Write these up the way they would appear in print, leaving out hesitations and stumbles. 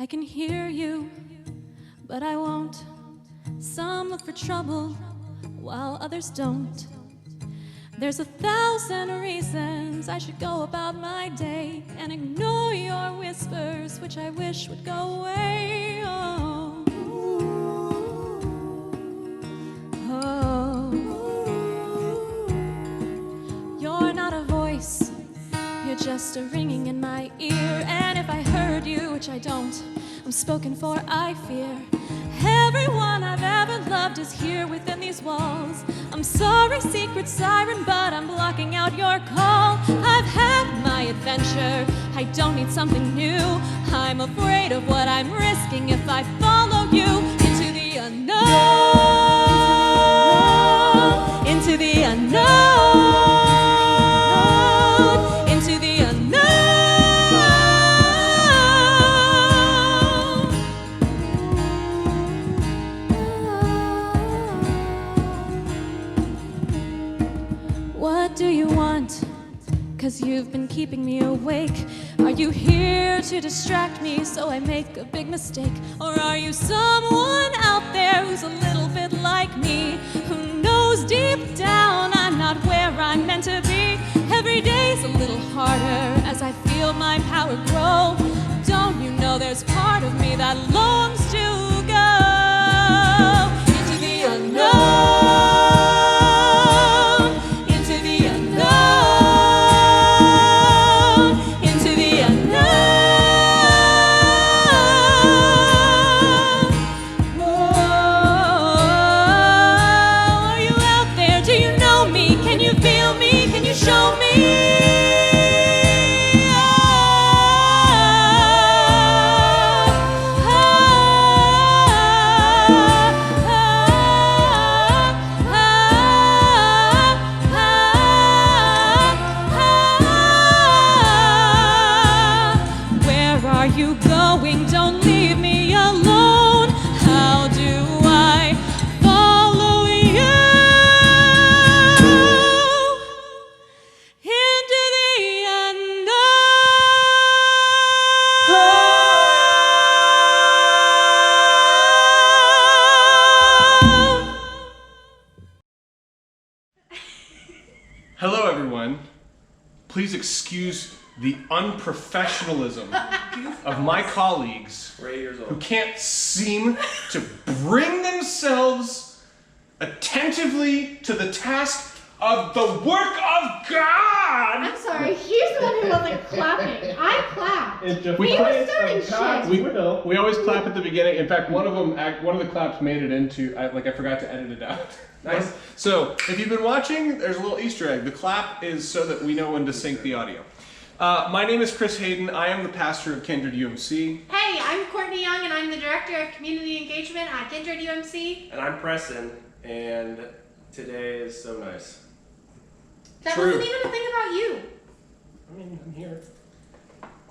I can hear you, but I won't. Some look for trouble, while others don't. There's 1,000 reasons I should go about my day and ignore your whispers, which I wish would go away. Oh. Oh. You're not a voice, you're just a ringing in my ear. And if I heard you, which I don't, I'm spoken for, I fear. Everyone I've ever loved is here within these walls. I'm sorry, secret siren, but I'm blocking out your call. I've had my adventure, I don't need something new. I'm afraid of what I'm risking if I follow you into the unknown. Into the unknown. Into the unknown. What do you want? 'Cause you've been keeping me awake. Are you here to distract me so I make a big mistake? Or are you someone out there who's a little bit like me, who knows deep down I'm not where I'm meant to be? Every day's a little harder as I feel my power grow. Don't you know there's part of me that longs to go into the unknown? Show me. Where are you going? Don't leave me alone. How do I follow you? Hello, everyone. Please excuse the unprofessionalism of my colleagues who can't seem to bring themselves attentively to the task of the work of God. I'm sorry, he's the one who wasn't clapping. I clapped. He was starting shit. We always clap at the beginning. In fact, one of the claps made it into, I forgot to edit it out. Nice. So, if you've been watching, there's a little Easter egg. The clap is so that we know when to sync the audio. My name is Chris Haden. I am the pastor of Kindred UMC. Hey, I'm Courtney Young, and I'm the director of community engagement at Kindred UMC. And I'm Preston, and today is so nice. That True. wasn't even a thing about you. I mean, I'm here.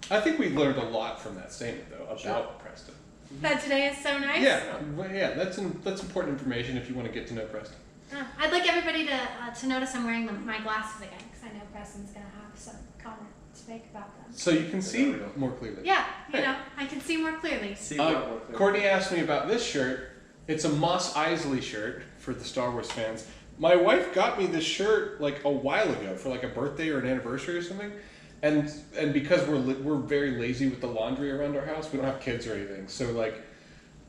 I think we learned a lot from that statement, though, about Preston. That today is so nice? Yeah, that's important information if you want to get to know Preston. I'd like everybody to notice I'm wearing my glasses again, because I know Preston's going to have some comment to make about them. So you can see more clearly. Yeah, you know, I can see more clearly. Courtney asked me about this shirt. It's a Mos Eisley shirt for the Star Wars fans. My wife got me this shirt like a while ago for like a birthday or an anniversary or something. And because we're very lazy with the laundry around our house, we don't have kids or anything. So like,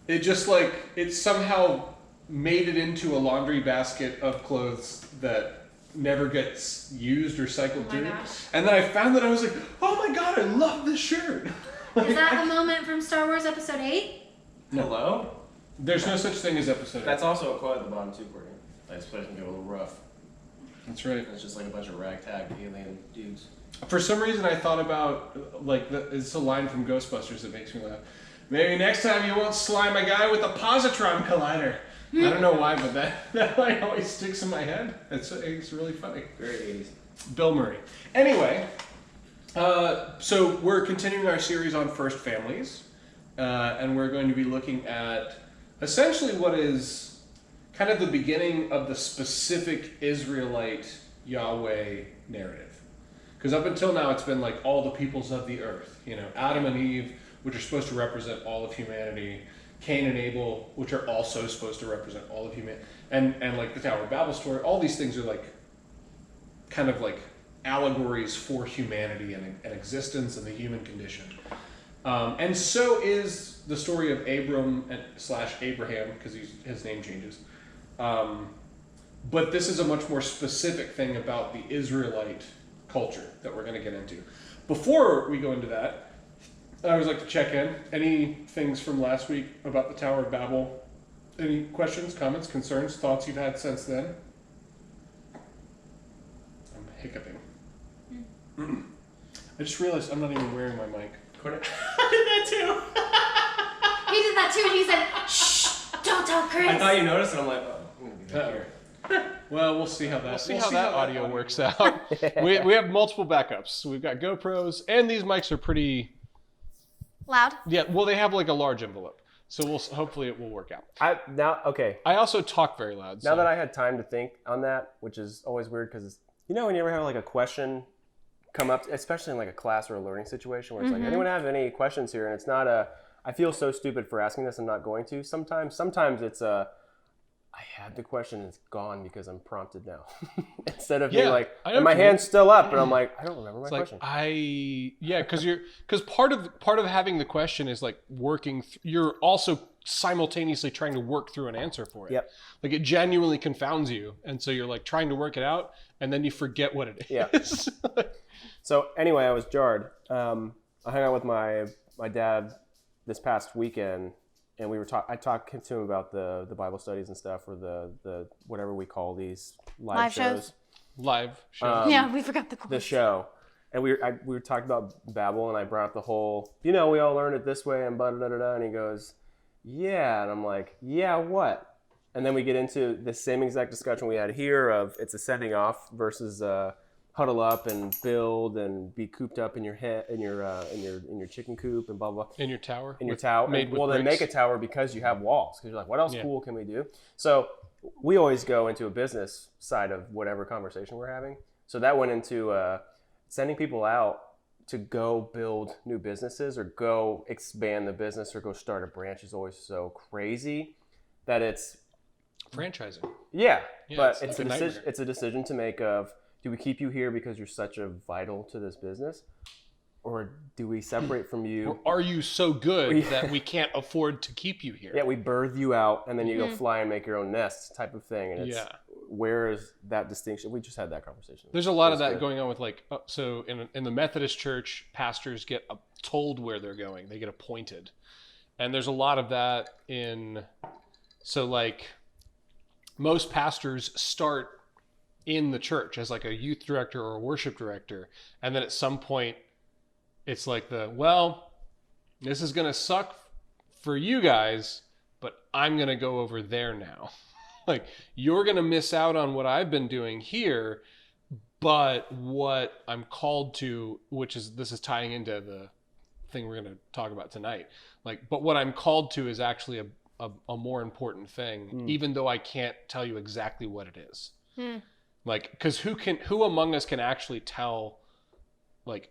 it somehow made it into a laundry basket of clothes that never gets used or cycled through. Gosh. And then I found that I was like, oh my god, I love this shirt. Is that a moment from Star Wars Episode 8? No. Hello? There's no such thing as episode 8. That's also a quote at the bottom too, Courtney. This place can get a little rough. That's right. It's just like a bunch of ragtag alien dudes. For some reason, I thought about, it's a line from Ghostbusters that makes me laugh. Maybe next time you won't slime a guy with a positron collider. I don't know why, but that line always sticks in my head. It's really funny. Very 80s. Bill Murray. Anyway, so we're continuing our series on first families, and we're going to be looking at essentially what is kind of the beginning of the specific Israelite Yahweh narrative. Because up until now, it's been like all the peoples of the earth. You know, Adam and Eve which are supposed to represent all of humanity. Cain and Abel, which are also supposed to represent all of humanity. And like the Tower of Babel story, all these things are like kind of like allegories for humanity and existence and the human condition. And so is the story of Abram / Abraham, because his name changes. But this is a much more specific thing about the Israelite culture that we're going to get into. Before we go into that, I always like to check in. Any things from last week about the Tower of Babel? Any questions, comments, concerns, thoughts you've had since then? I'm hiccuping. I just realized I'm not even wearing my mic. I did that too. He did that too, and he said, "Shh, don't tell Chris." I thought you noticed, and I'm like, oh, I'm gonna be back here. Well, we'll see how that audio works out. we have multiple backups. We've got GoPros, and these mics are pretty Loud? Yeah, well, they have like a large envelope, so hopefully it will work out. I also talk very loud. Now that I had time to think on that, which is always weird because when you ever have like a question come up, especially in like a class or a learning situation where it's like, anyone have any questions here? And it's not I feel so stupid for asking this. I'm not going to. Sometimes it's I had the question and it's gone because I'm prompted now. Instead of being like, and my hand's still up, and I'm like, I don't remember my question. Because part of having the question is like working. You're also simultaneously trying to work through an answer for it. Yep. Like it genuinely confounds you, and so you're like trying to work it out, and then you forget what it is. Yeah. So anyway, I was jarred. I hung out with my dad this past weekend. And I talked to him about the Bible studies and stuff, or the whatever we call these live shows. Live shows. Yeah, we forgot the show. And we were talking about Babel, and I brought up the whole, we all learned it this way, and and he goes, yeah, and I'm like, yeah, what? And then we get into the same exact discussion we had here of it's ascending off versus huddle up and build and be cooped up in your head in your chicken coop and blah blah. In your tower. In your tower. Made with well, bricks. Then make a tower because you have walls. Because you're like, what else cool can we do? So we always go into a business side of whatever conversation we're having. So that went into sending people out to go build new businesses or go expand the business or go start a branch is always so crazy that it's franchising. Yeah, but it's a decision. It's a decision to make of. Do we keep you here because you're such a vital to this business? Or do we separate from you? Or are you so good that we can't afford to keep you here? Yeah, we birth you out and then you go fly and make your own nest type of thing. And it's, where is that distinction? We just had that conversation. There's a lot of that going on with so in the Methodist church, pastors get told where they're going. They get appointed. And there's a lot of that most pastors start in the church as like a youth director or a worship director, and then at some point it's like this is gonna suck for you guys, but I'm gonna go over there now. Like you're gonna miss out on what I've been doing here, but what I'm called to, this is tying into the thing we're gonna talk about tonight, but what I'm called to is actually a more important thing, even though I can't tell you exactly what it is. Because who among us can actually tell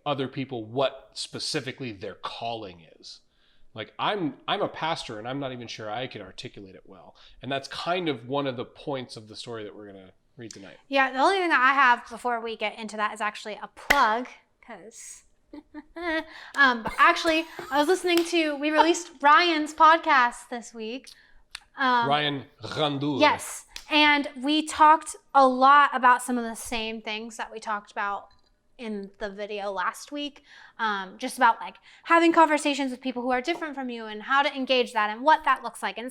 other people what specifically their calling is? I'm a pastor and I'm not even sure I can articulate it well. And that's kind of one of the points of the story that we're going to read tonight. Yeah, the only thing that I have before we get into that is actually a plug, because actually I was we released Ryan's podcast this week. Ryan Randour. Yes. And we talked a lot about some of the same things that we talked about in the video last week. Just about having conversations with people who are different from you and how to engage that and what that looks like. And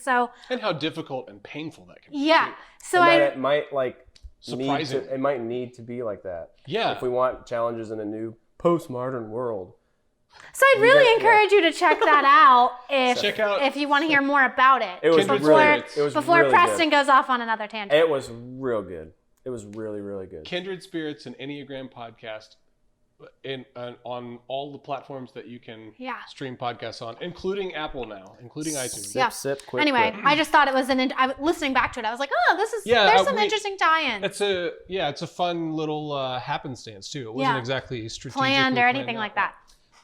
how difficult and painful that can be. Yeah. So it might surprising. It might need to be like that. Yeah. If we want challenges in a new postmodern world. So I'd really encourage you to check that out if you want to hear more about it. It was before really Preston good. goes off on another tangent. It was real good. It was really, really good. Kindred Spirits and Enneagram podcast on all the platforms that you can stream podcasts on, including Apple now, including iTunes. Sip, quick. Anyway, I just thought it was listening back to it, I was like, there's some interesting tie-ins. It's a fun little happenstance too. It wasn't exactly strategically planned or anything like that.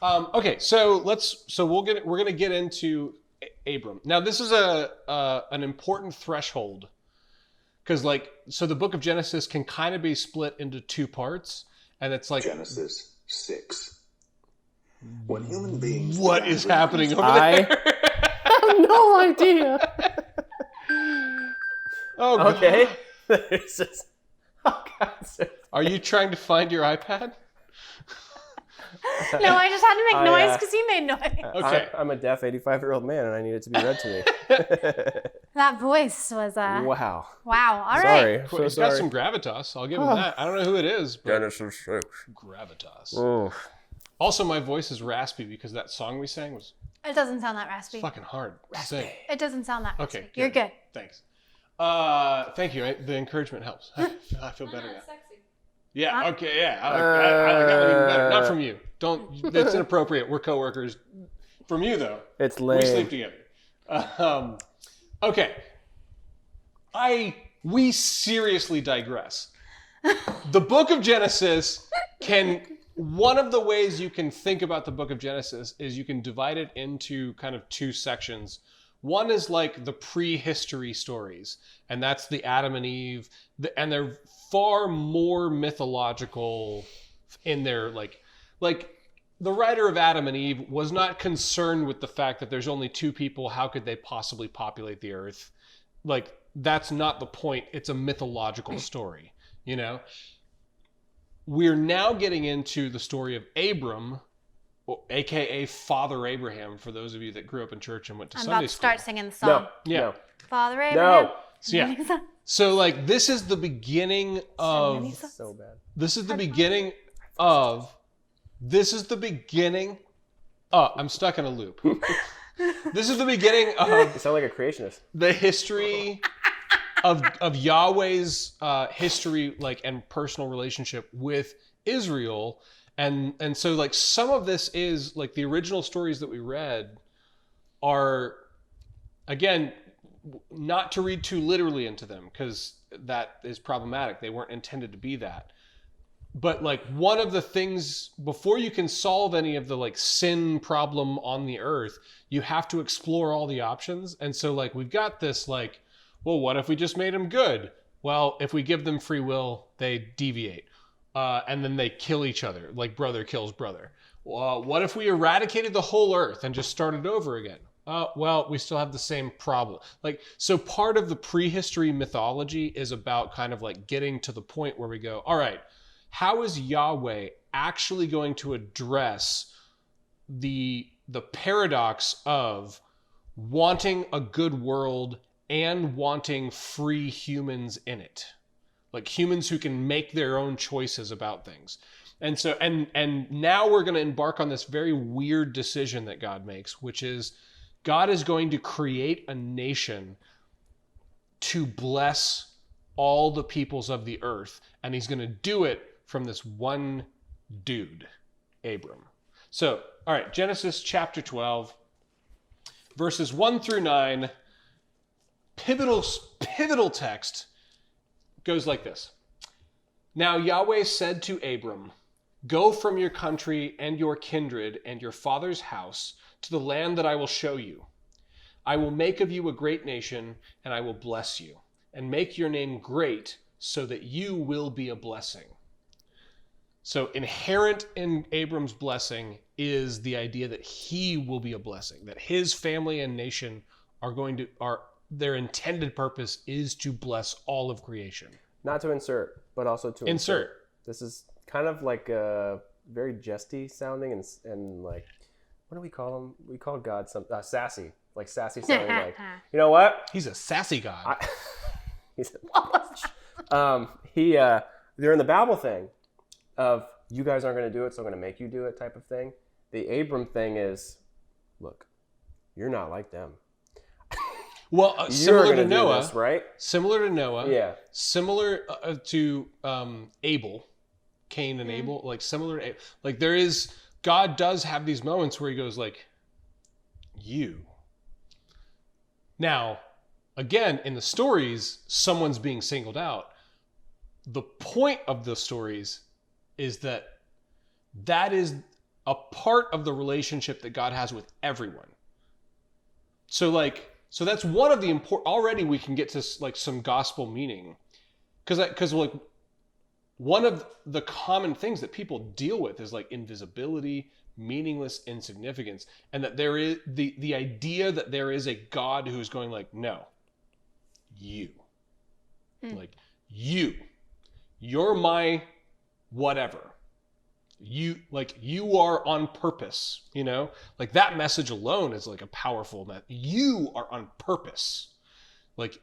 Okay, so we're gonna get into Abram. Now, this is an important threshold because, so the book of Genesis can kind of be split into two parts, and it's like Genesis 6. When human beings what began is to happening over I there? have no idea. Oh, God. Okay. It's just, oh God. Are you trying to find your iPad? No, I just had to make I, noise because he made noise. Okay. I'm a deaf 85-year-old man, and I need it to be read to me. That voice was Wow. wow. All right. Sorry. So It's got sorry. some gravitas. I'll give him that. I don't know who it is, but Genesis 6. gravitas. Oh. Also, my voice is raspy because that song we sang was It doesn't sound that raspy. fucking hard to sing. It doesn't sound that raspy. Okay, You're good. Thanks. Thank you. The encouragement helps. I feel better now. Yeah. Huh? Okay. Yeah. I like that one even better. Not from you. Don't. It's inappropriate. We're coworkers. From you though. It's lame. We sleep together. Okay. We seriously digress. The book of Genesis one of the ways you can think about the book of Genesis is you can divide it into kind of two sections. One is like the prehistory stories, and that's the Adam and Eve, and they're far more mythological in their like the writer of Adam and Eve was not concerned with the fact that there's only two people. How could they possibly populate the earth? Like, that's not the point. It's a mythological story, you know? We're now getting into the story of Abram, aka Father Abraham, for those of you that grew up in church and went to I'm Sunday about to school. start singing the song. No. Yeah. No. Father Abraham. No. So, yeah. So, like, this is the beginning of... So bad. This is the beginning of... This is the beginning... Oh, I'm stuck in a loop. This is the beginning of You sound like a creationist. the history of Yahweh's history, like, and personal relationship with Israel. And so, like, some of this is, like, the original stories that we read are, again, not to read too literally into them, because that is problematic. They weren't intended to be that. But, like, one of the things, before you can solve any of the, like, sin problem on the earth, you have to explore all the options. And so, like, we've got this, like, well, what if we just made them good? Well, if we give them free will, they deviate. And then they kill each other, like brother kills brother. What if we eradicated the whole earth and just started over again? Well, we still have the same problem. Like, so part of the prehistory mythology is about kind of like getting to the point where we go, all right, how is Yahweh actually going to address the paradox of wanting a good world and wanting free humans in it? Like, humans who can make their own choices about things. And so, and now we're going to embark on this very weird decision that God makes, which is God is going to create a nation to bless all the peoples of the earth. And he's going to do it from this one dude, Abram. So, all right, Genesis chapter 12, verses 1 through 9, pivotal text, goes like this. Now Yahweh said to Abram, go from your country and your kindred and your father's house to the land that I will show you. I will make of you a great nation, and I will bless you, and make your name great, so that you will be a blessing. So inherent in Abram's blessing is the idea that he will be a blessing, that his family and nation their intended purpose is to bless all of creation. Not to insert, but also to insert. This is kind of like a very jesty sounding and like, what do we call him? We call God sassy, like sassy sounding. Like, you know what? He's a sassy God. They're in the Babel thing of you guys aren't going to do it, so I'm going to make you do it type of thing. The Abram thing is, look, you're not like them. Well, similar to Noah, this, right? Similar to Noah, yeah. Similar to Abel, Cain and Abel, like similar to Abel. Like God does have these moments where he goes like, you. Now, again, in the stories, someone's being singled out. The point of the stories is that is a part of the relationship that God has with everyone. So that's one of the important, already we can get to like some gospel meaning. Because like one of the common things that people deal with is like invisibility, meaningless insignificance, and that there is the idea that there is a God who is going like, no, you. Like you're my whatever. You are on purpose, you know? Like that message alone is like a powerful message. You are on purpose. Like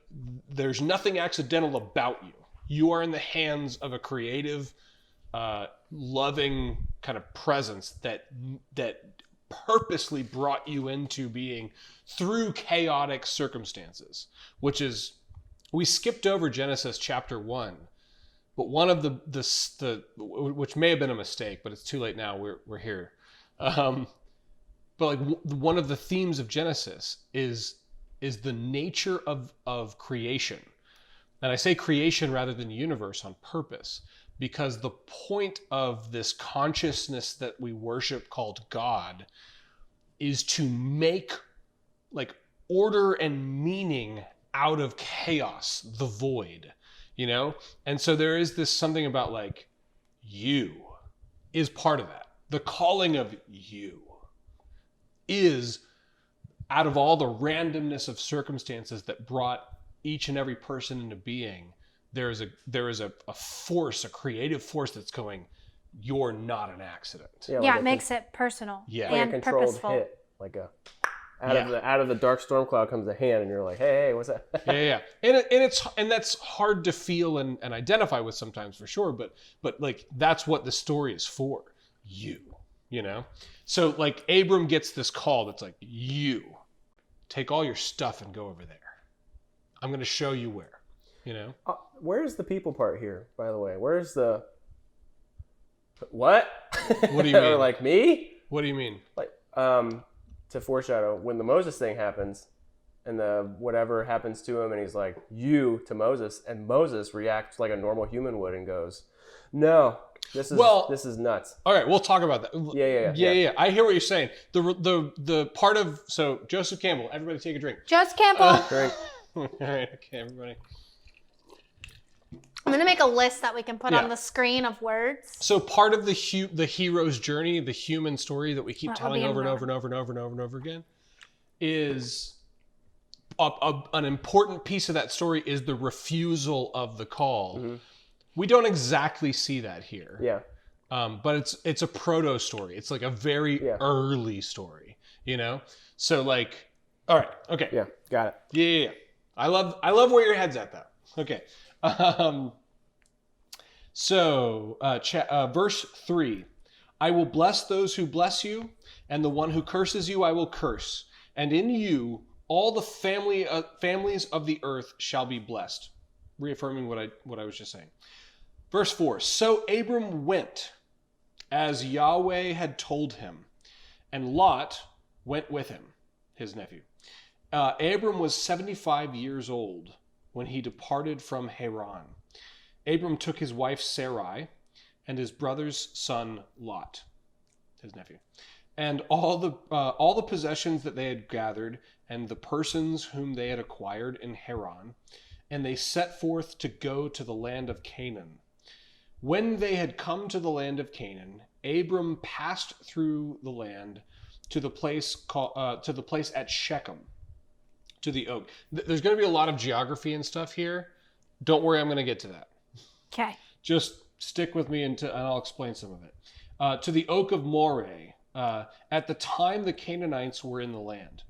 there's nothing accidental about you. You are in the hands of a creative, loving kind of presence that purposely brought you into being through chaotic circumstances, which is, we skipped over Genesis chapter 1, but one of the which may have been a mistake, but it's too late now. We're here. But like one of the themes of Genesis is the nature of creation. And I say creation rather than universe on purpose, because the point of this consciousness that we worship called God is to make like order and meaning out of chaos, the void, you know? And so there is this something about like, you is part of that. The calling of you is out of all the randomness of circumstances that brought each and every person into being, there is a force, a creative force that's going, you're not an accident. Yeah, it makes it personal and like a controlled purposeful. hit, like out of the dark storm cloud comes a hand, and you're like, hey, what's that? yeah. And that's hard to feel and identify with sometimes for sure. But like that's what the story is for. You know. So like Abram gets this call that's like, you take all your stuff and go over there. I'm going to show you where. You know. Where's the people part here? By the way, where's the what? What do you mean? Or like me? What do you mean? Like to foreshadow, when the Moses thing happens and the whatever happens to him and he's like, you to Moses, and Moses reacts like a normal human would and goes, no, this is nuts. All right, we'll talk about that. Yeah. I hear what you're saying. The part of, so Joseph Campbell, everybody take a drink. Joseph Campbell. Drink. All right, okay, everybody. I'm going to make a list that we can put on the screen of words. So part of the hero's journey, the human story that we keep telling over and over and over and over and over and over again, is an important piece of that story is the refusal of the call. Mm-hmm. We don't exactly see that here. Yeah. But it's a proto story. It's like a very early story, you know? So like, all right, okay. Yeah, got it. Yeah. I love where your head's at though. Okay. Verse 3, I will bless those who bless you, and the one who curses you I will curse, and in you all the families of the earth shall be blessed. Reaffirming what I was just saying. Verse 4, so Abram went as Yahweh had told him, and Lot went with him, his nephew. Abram was 75 years old when he departed from Haran. Abram took his wife Sarai and his brother's son Lot, his nephew, and all the possessions that they had gathered and the persons whom they had acquired in Haran, and they set forth to go to the land of Canaan. When they had come to the land of Canaan, Abram passed through the land to the place at Shechem, to the oak. There's going to be a lot of geography and stuff here. Don't worry, I'm going to get to that. Okay. Just stick with me and I'll explain some of it. To the oak of Moreh, at the time the Canaanites were in the land.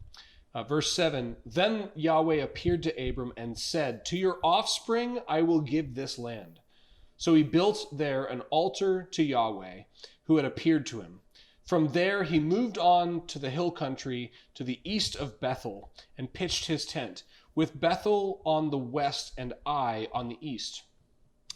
Verse 7, then Yahweh appeared to Abram and said, to your offspring I will give this land. So he built there an altar to Yahweh, who had appeared to him. From there he moved on to the hill country to the east of Bethel and pitched his tent, with Bethel on the west and Ai on the east.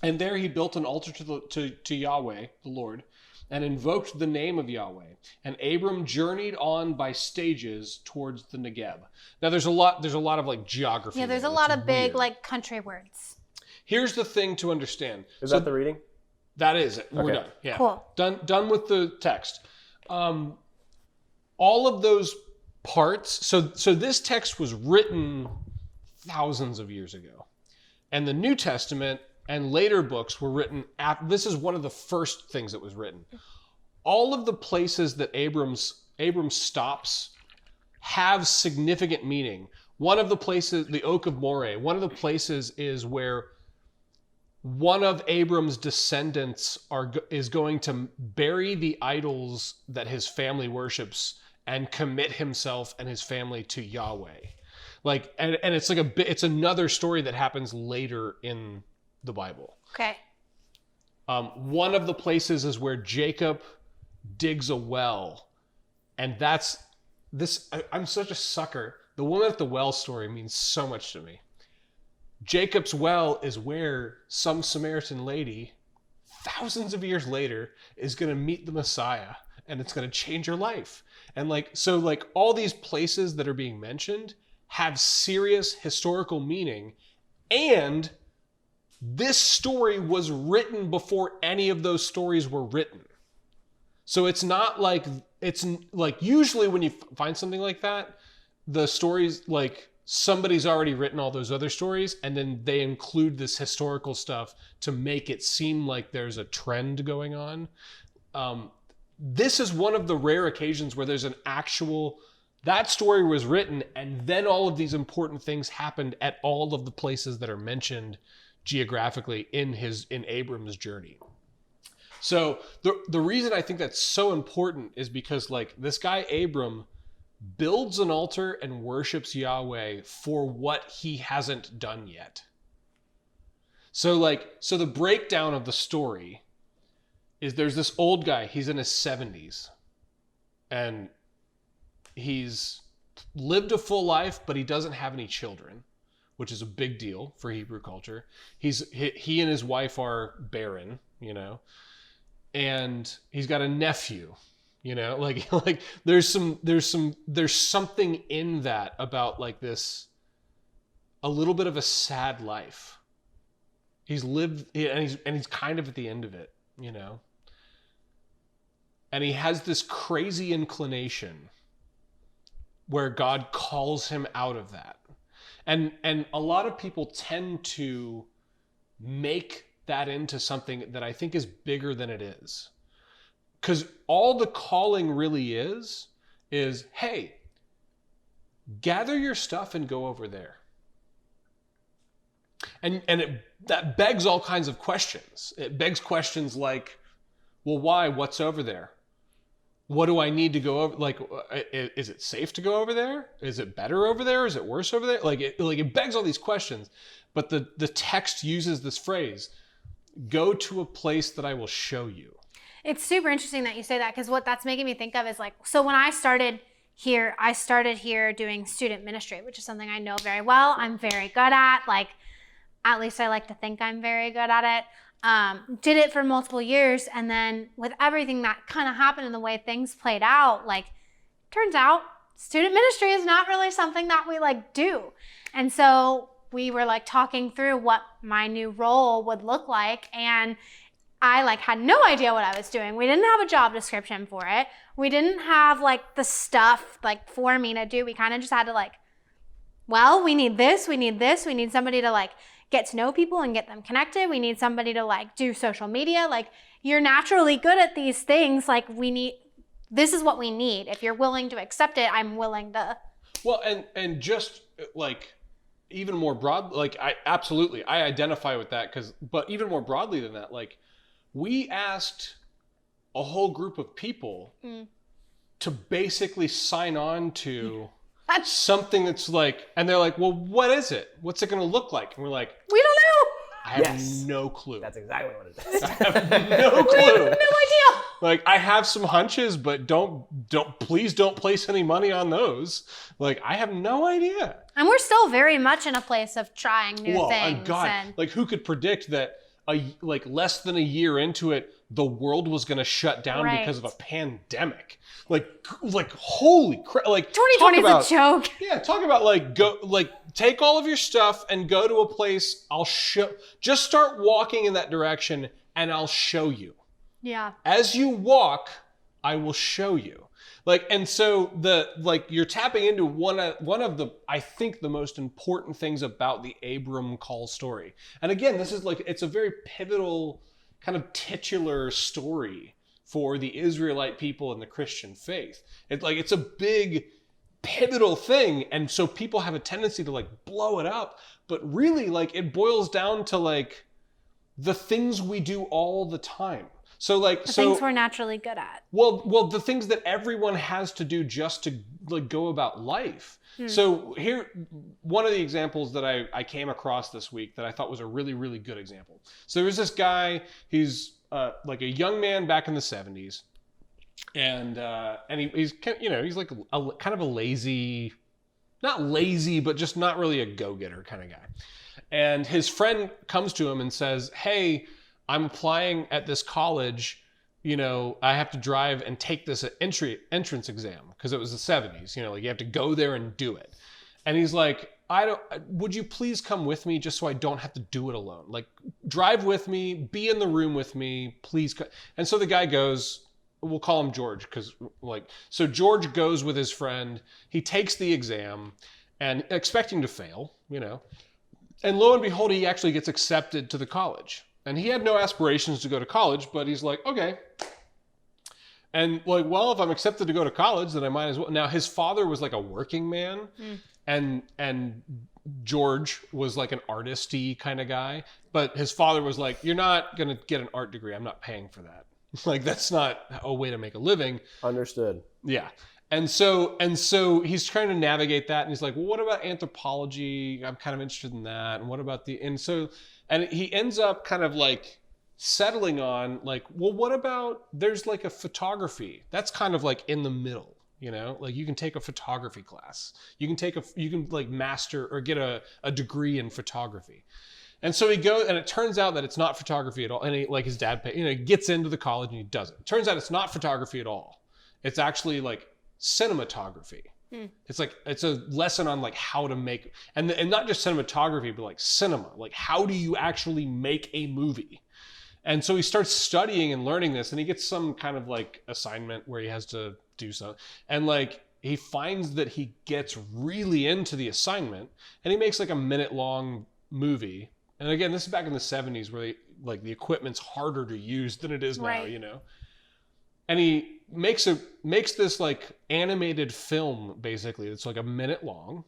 And there he built an altar to Yahweh, the Lord, and invoked the name of Yahweh. And Abram journeyed on by stages towards the Negeb. Now there's a lot of like geography. Yeah, there's a lot of big like country words. Here's the thing to understand. Is that the reading? That is it. We're Okay. done. Yeah. Cool. Done with the text. all of those parts. So this text was written thousands of years ago, and the New Testament and later books were written. This is one of the first things that was written. All of the places that Abram stops have significant meaning. One of the places, the Oak of Moreh, one of the places is where one of Abram's descendants is going to bury the idols that his family worships and commit himself and his family to Yahweh. Like, and it's like it's another story that happens later in the Bible. Okay. One of the places is where Jacob digs a well, and that's this. I'm such a sucker. The woman at the well story means so much to me. Jacob's well is where some Samaritan lady, thousands of years later, is going to meet the Messiah, and it's going to change her life. And like all these places that are being mentioned have serious historical meaning, and this story was written before any of those stories were written. So it's like usually when you find something like that, the stories, like, somebody's already written all those other stories, and then they include this historical stuff to make it seem like there's a trend going on. This is one of the rare occasions where there's that story was written, and then all of these important things happened at all of the places that are mentioned geographically in Abram's journey. So the reason I think that's so important is because, like, this guy Abram builds an altar and worships Yahweh for what he hasn't done yet. So the breakdown of the story is there's this old guy, he's in his 70s, and he's lived a full life, but he doesn't have any children, which is a big deal for Hebrew culture. He and his wife are barren, and he's got a nephew. Like there's something in that about, like, this, a little bit of a sad life. He's lived, and he's kind of at the end of it, and he has this crazy inclination where God calls him out of that. And a lot of people tend to make that into something that I think is bigger than it is. Because all the calling really is, hey, gather your stuff and go over there. And that begs all kinds of questions. It begs questions like, well, why? What's over there? What do I need to go over? Like, is it safe to go over there? Is it better over there? Is it worse over there? It begs all these questions. But the text uses this phrase, go to a place that I will show you. It's super interesting that you say that, because what that's making me think of is, like, so when I started here doing student ministry, which is something I know very well. I'm very good at, like, at least I like to think I'm very good at it. Did it for multiple years, and then with everything that kind of happened and the way things played out, like, turns out student ministry is not really something that we, like, do. And so we were, like, talking through what my new role would look like, and I, like, had no idea what I was doing. We didn't have a job description for it. We didn't have, like, the stuff, like, for me to do. We kind of just had to, like, well, we need this, we need this, we need somebody to, like, get to know people and get them connected. We need somebody to, like, do social media. Like, you're naturally good at these things. Like, this is what we need. If you're willing to accept it, I'm willing to. Well, and just, like, even more broad, like, I identify with that, but even more broadly than that, like, we asked a whole group of people to basically sign on to something that's like, and they're like, well, what is it? What's it going to look like? And we're like, we don't know. I have no clue. That's exactly what it is. I have no clue. We have no idea. Like, I have some hunches, but please don't place any money on those. Like, I have no idea. And we're still very much in a place of trying new things. God, like, who could predict that less than a year into it, the world was going to shut down because of a pandemic? Like holy crap! Like, 2020 is a joke. Yeah, talk about, like, go, like, take all of your stuff and go to a place. Just start walking in that direction, and I'll show you. Yeah. As you walk, I will show you. Like, and so you're tapping into one of the, I think, the most important things about the Abram call story. And again, this is like, it's a very pivotal kind of titular story for the Israelite people and the Christian faith. It's a big pivotal thing. And so people have a tendency to like blow it up, but really like it boils down to like the things we do all the time. So like the things we're naturally good at. Well, the things that everyone has to do just to like go about life. So here, one of the examples that I came across this week that I thought was a really, really good example. So there was this guy, he's like a young man back in the 70s, and he's he's like kind of a lazy, not lazy, but just not really a go-getter kind of guy. And his friend comes to him and says, "Hey, I'm applying at this college, I have to drive and take this entrance exam," because it was the 70s, like you have to go there and do it. And he's like, would you please come with me just so I don't have to do it alone? Like, drive with me, be in the room with me, please. And so the guy goes, we'll call him George, so George goes with his friend, he takes the exam and expecting to fail, and lo and behold, he actually gets accepted to the college. And he had no aspirations to go to college, but he's like, okay. And like, well, if I'm accepted to go to college, then I might as well. Now, his father was like a working man, and George was like an artisty kind of guy. But his father was like, you're not going to get an art degree. I'm not paying for that. Like, that's not a way to make a living. Understood. Yeah. And so he's trying to navigate that. And he's like, well, what about anthropology? I'm kind of interested in that. And what about and he ends up kind of like settling on like, well, what about, there's like a photography. That's kind of like in the middle, like you can take a photography class. You can like master or get a degree in photography. And so he goes, and it turns out that it's not photography at all. And like his dad, he gets into the college and he does it. It turns out it's not photography at all. It's actually like cinematography. It's a lesson on like how to make, and not just cinematography, but like cinema, like how do you actually make a movie? And so he starts studying and learning this, and he gets some kind of like assignment where he has to do something, and like he finds that he gets really into the assignment, and he makes like a minute-long movie. And again, this is back in the 70s where like the equipment's harder to use than it is now, right. And he makes this like animated film, basically. It's like a minute long.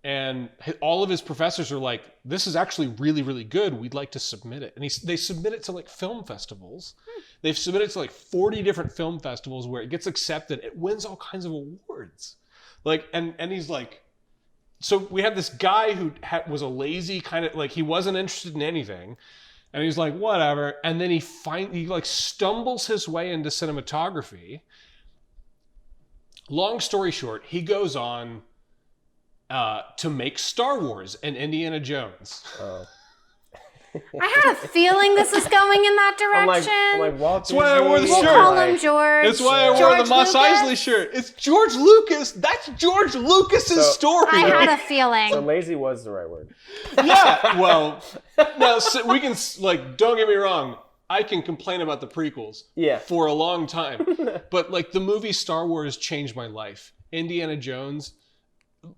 And all of his professors are like, this is actually really, really good. We'd like to submit it. And they submit it to like film festivals. They've submitted it to like 40 different film festivals where it gets accepted. It wins all kinds of awards. Like, and he's like, so we have this guy who was a lazy kind of, like, he wasn't interested in anything. And he's like, whatever. And then he like stumbles his way into cinematography. Long story short, he goes on to make Star Wars and Indiana Jones. I had a feeling this was going in that direction. I'm like, Walt That's why I wore the we'll shirt. call him George. That's why I wore the Mos Eisley shirt. It's George Lucas. That's George Lucas's story. I had a feeling. So lazy was the right word. Yeah, well, now we can, like, don't get me wrong. I can complain about the prequels for a long time. But, like, the movie Star Wars changed my life. Indiana Jones,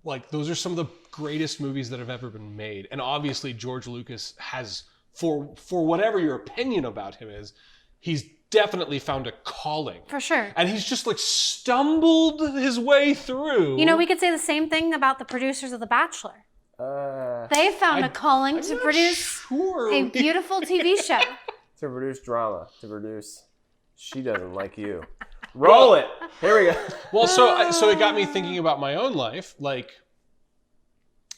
like, those are some of the greatest movies that have ever been made. And obviously George Lucas has, for whatever your opinion about him is, he's definitely found a calling. For sure. And he's just like stumbled his way through. We could say the same thing about the producers of The Bachelor. They found a calling to produce a beautiful TV show. To produce drama. To produce She Doesn't Like You. Roll it. Here we go. Well, so it got me thinking about my own life. Like,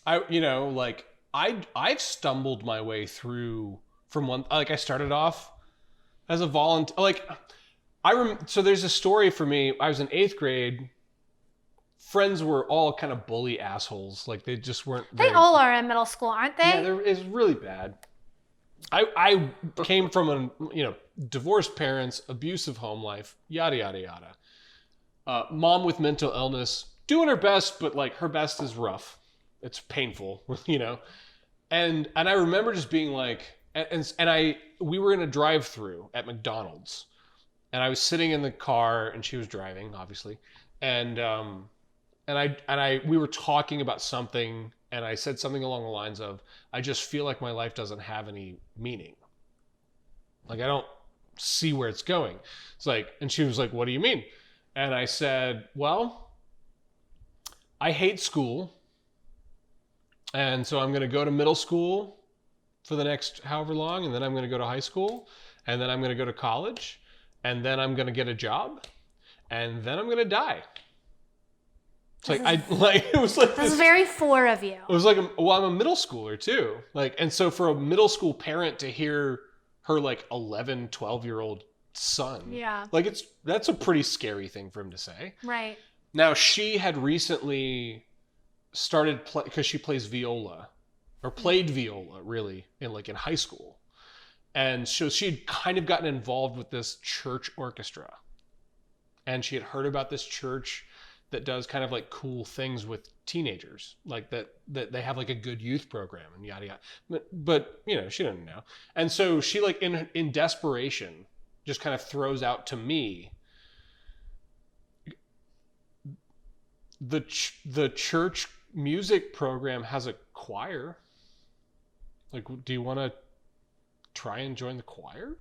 I've stumbled my way through from one. Like, I started off as a volunteer. Like, so there's a story for me. I was in 8th grade. Friends were all kind of bully assholes. Like, they just weren't. They all are in middle school, aren't they? Yeah, it's really bad. I came from divorced parents, abusive home life, yada, yada, yada. Mom with mental illness, doing her best, but like her best is rough. It's painful, And I remember just being like, we were in a drive-through at McDonald's, and I was sitting in the car, and she was driving, obviously, and we were talking about something, and I said something along the lines of, I just feel like my life doesn't have any meaning. Like, I don't see where it's going. It's like, and she was like, what do you mean? And I said, well, I hate school. And so I'm going to go to middle school for the next however long. And then I'm going to go to high school. And then I'm going to go to college. And then I'm going to get a job. And then I'm going to die. It's like, it was like That's very 4 of you. It was like, well, I'm a middle schooler too. Like, and so for a middle school parent to hear her like 11, 12-year-old son, like that's a pretty scary thing for him to say. Right. Now, she had recently started because she plays viola, or played viola really in high school. And so she'd kind of gotten involved with this church orchestra. And she had heard about this church that does kind of like cool things with teenagers, like that they have like a good youth program and yada yada. But you know, she didn't know. And so she like in desperation just kind of throws out to me, the church music program has a choir. Like, do you want to try and join the choir?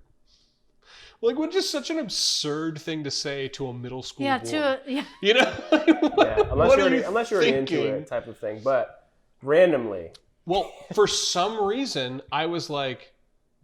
Like, what just such an absurd thing to say to a middle school boy. You know? Unless you're into it type of thing. But randomly. Well, for some reason, I was like,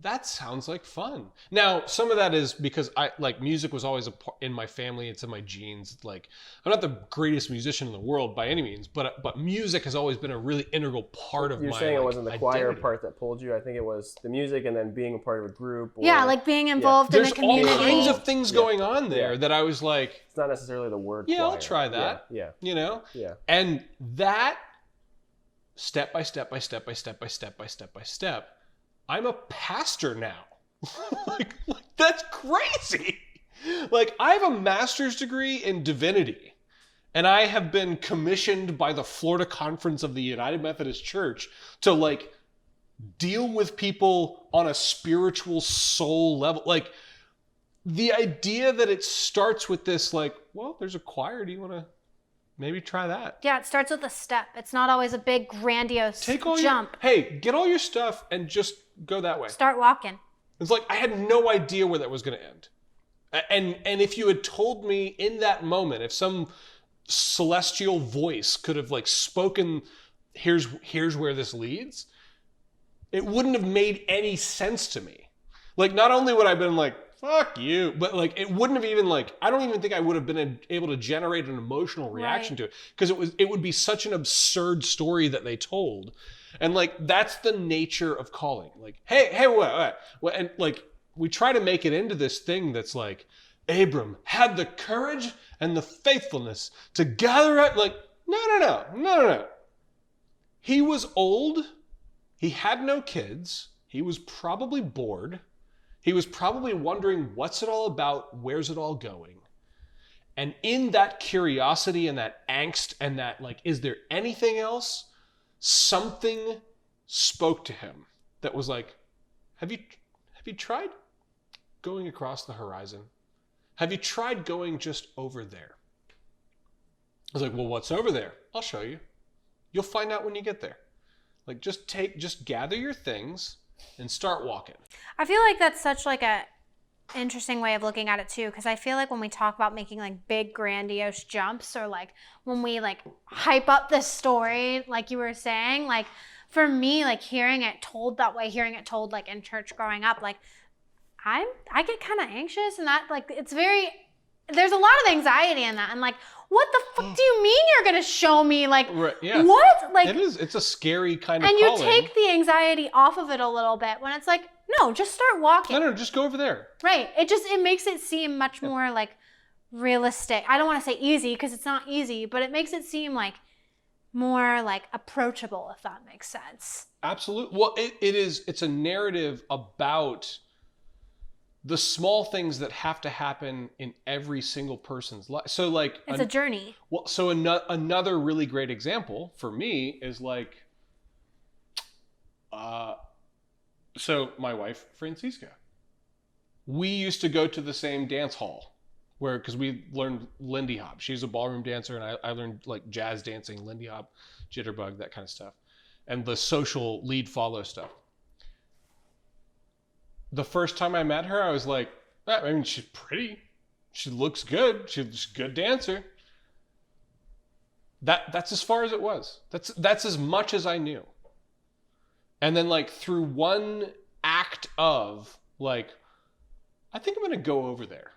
that sounds like fun. Now, some of that is because music was always in my family. It's in my genes. Like, I'm not the greatest musician in the world by any means, but music has always been a really integral part of my identity. You're saying it wasn't the choir part that pulled you. I think it was the music and then being a part of a group. Like being involved in a community. There's all kinds of things going on there that I was like, it's not necessarily the word choir. choir. I'll try that. Yeah. You know? Yeah. And that step by step by step by step by step by step by step, I'm a pastor now. like that's crazy. Like, I have a master's degree in divinity, and I have been commissioned by the Florida Conference of the United Methodist Church to like deal with people on a spiritual soul level. Like, the idea that it starts with this, like, well, there's a choir. Do you want to maybe try that? Yeah, it starts with a step. It's not always a big grandiose jump. Hey, get all your stuff and just go that way. Start walking. It's like, I had no idea where that was going to end. And if you had told me in that moment, if some celestial voice could have like spoken, here's where this leads, it wouldn't have made any sense to me. Like, not only would I have been like, fuck you, but like, it wouldn't have even like, I don't even think I would have been able to generate an emotional reaction to it, because it would be such an absurd story that they told. And like, that's the nature of calling. Like, hey, what? And like, we try to make it into this thing that's like, Abram had the courage and the faithfulness to gather up. Like, no. He was old. He had no kids. He was probably bored. He was probably wondering, what's it all about? Where's it all going? And in that curiosity and that angst and that, like, is there anything else? Something spoke to him that was like, have you tried going across the horizon? Have you tried going just over there? I was like, well, what's over there? I'll show you. You'll find out when you get there. Like, just gather your things and start walking. I feel like that's such like a interesting way of looking at it too, because I feel like when we talk about making like big grandiose jumps, or like when we like hype up this story, like you were saying, like for me, like hearing it told that way, hearing it told like in church growing up, like I get kind of anxious, and that like there's a lot of anxiety in that. I'm like, what the fuck do you mean you're gonna show me? Like, right, yeah. What? Like, it's a scary kind of and calling. you take the anxiety off of it a little bit when it's like, no, just start walking. No, just go over there. Right. It makes it seem much more like realistic. I don't want to say easy, because it's not easy, but it makes it seem like more like approachable, if that makes sense. Absolutely. Well, it's a narrative about the small things that have to happen in every single person's life. So like, it's a journey. Well, so another really great example for me is like, so my wife, Francisca, we used to go to the same dance hall where, because we learned Lindy Hop. She's a ballroom dancer, and I learned like jazz dancing, Lindy Hop, jitterbug, that kind of stuff, and the social lead follow stuff. The first time I met her, I was like, I mean, she's pretty, she looks good, she's a good dancer. That's as far as it was. That's as much as I knew. And then like through one act of like, I think I'm gonna go over there.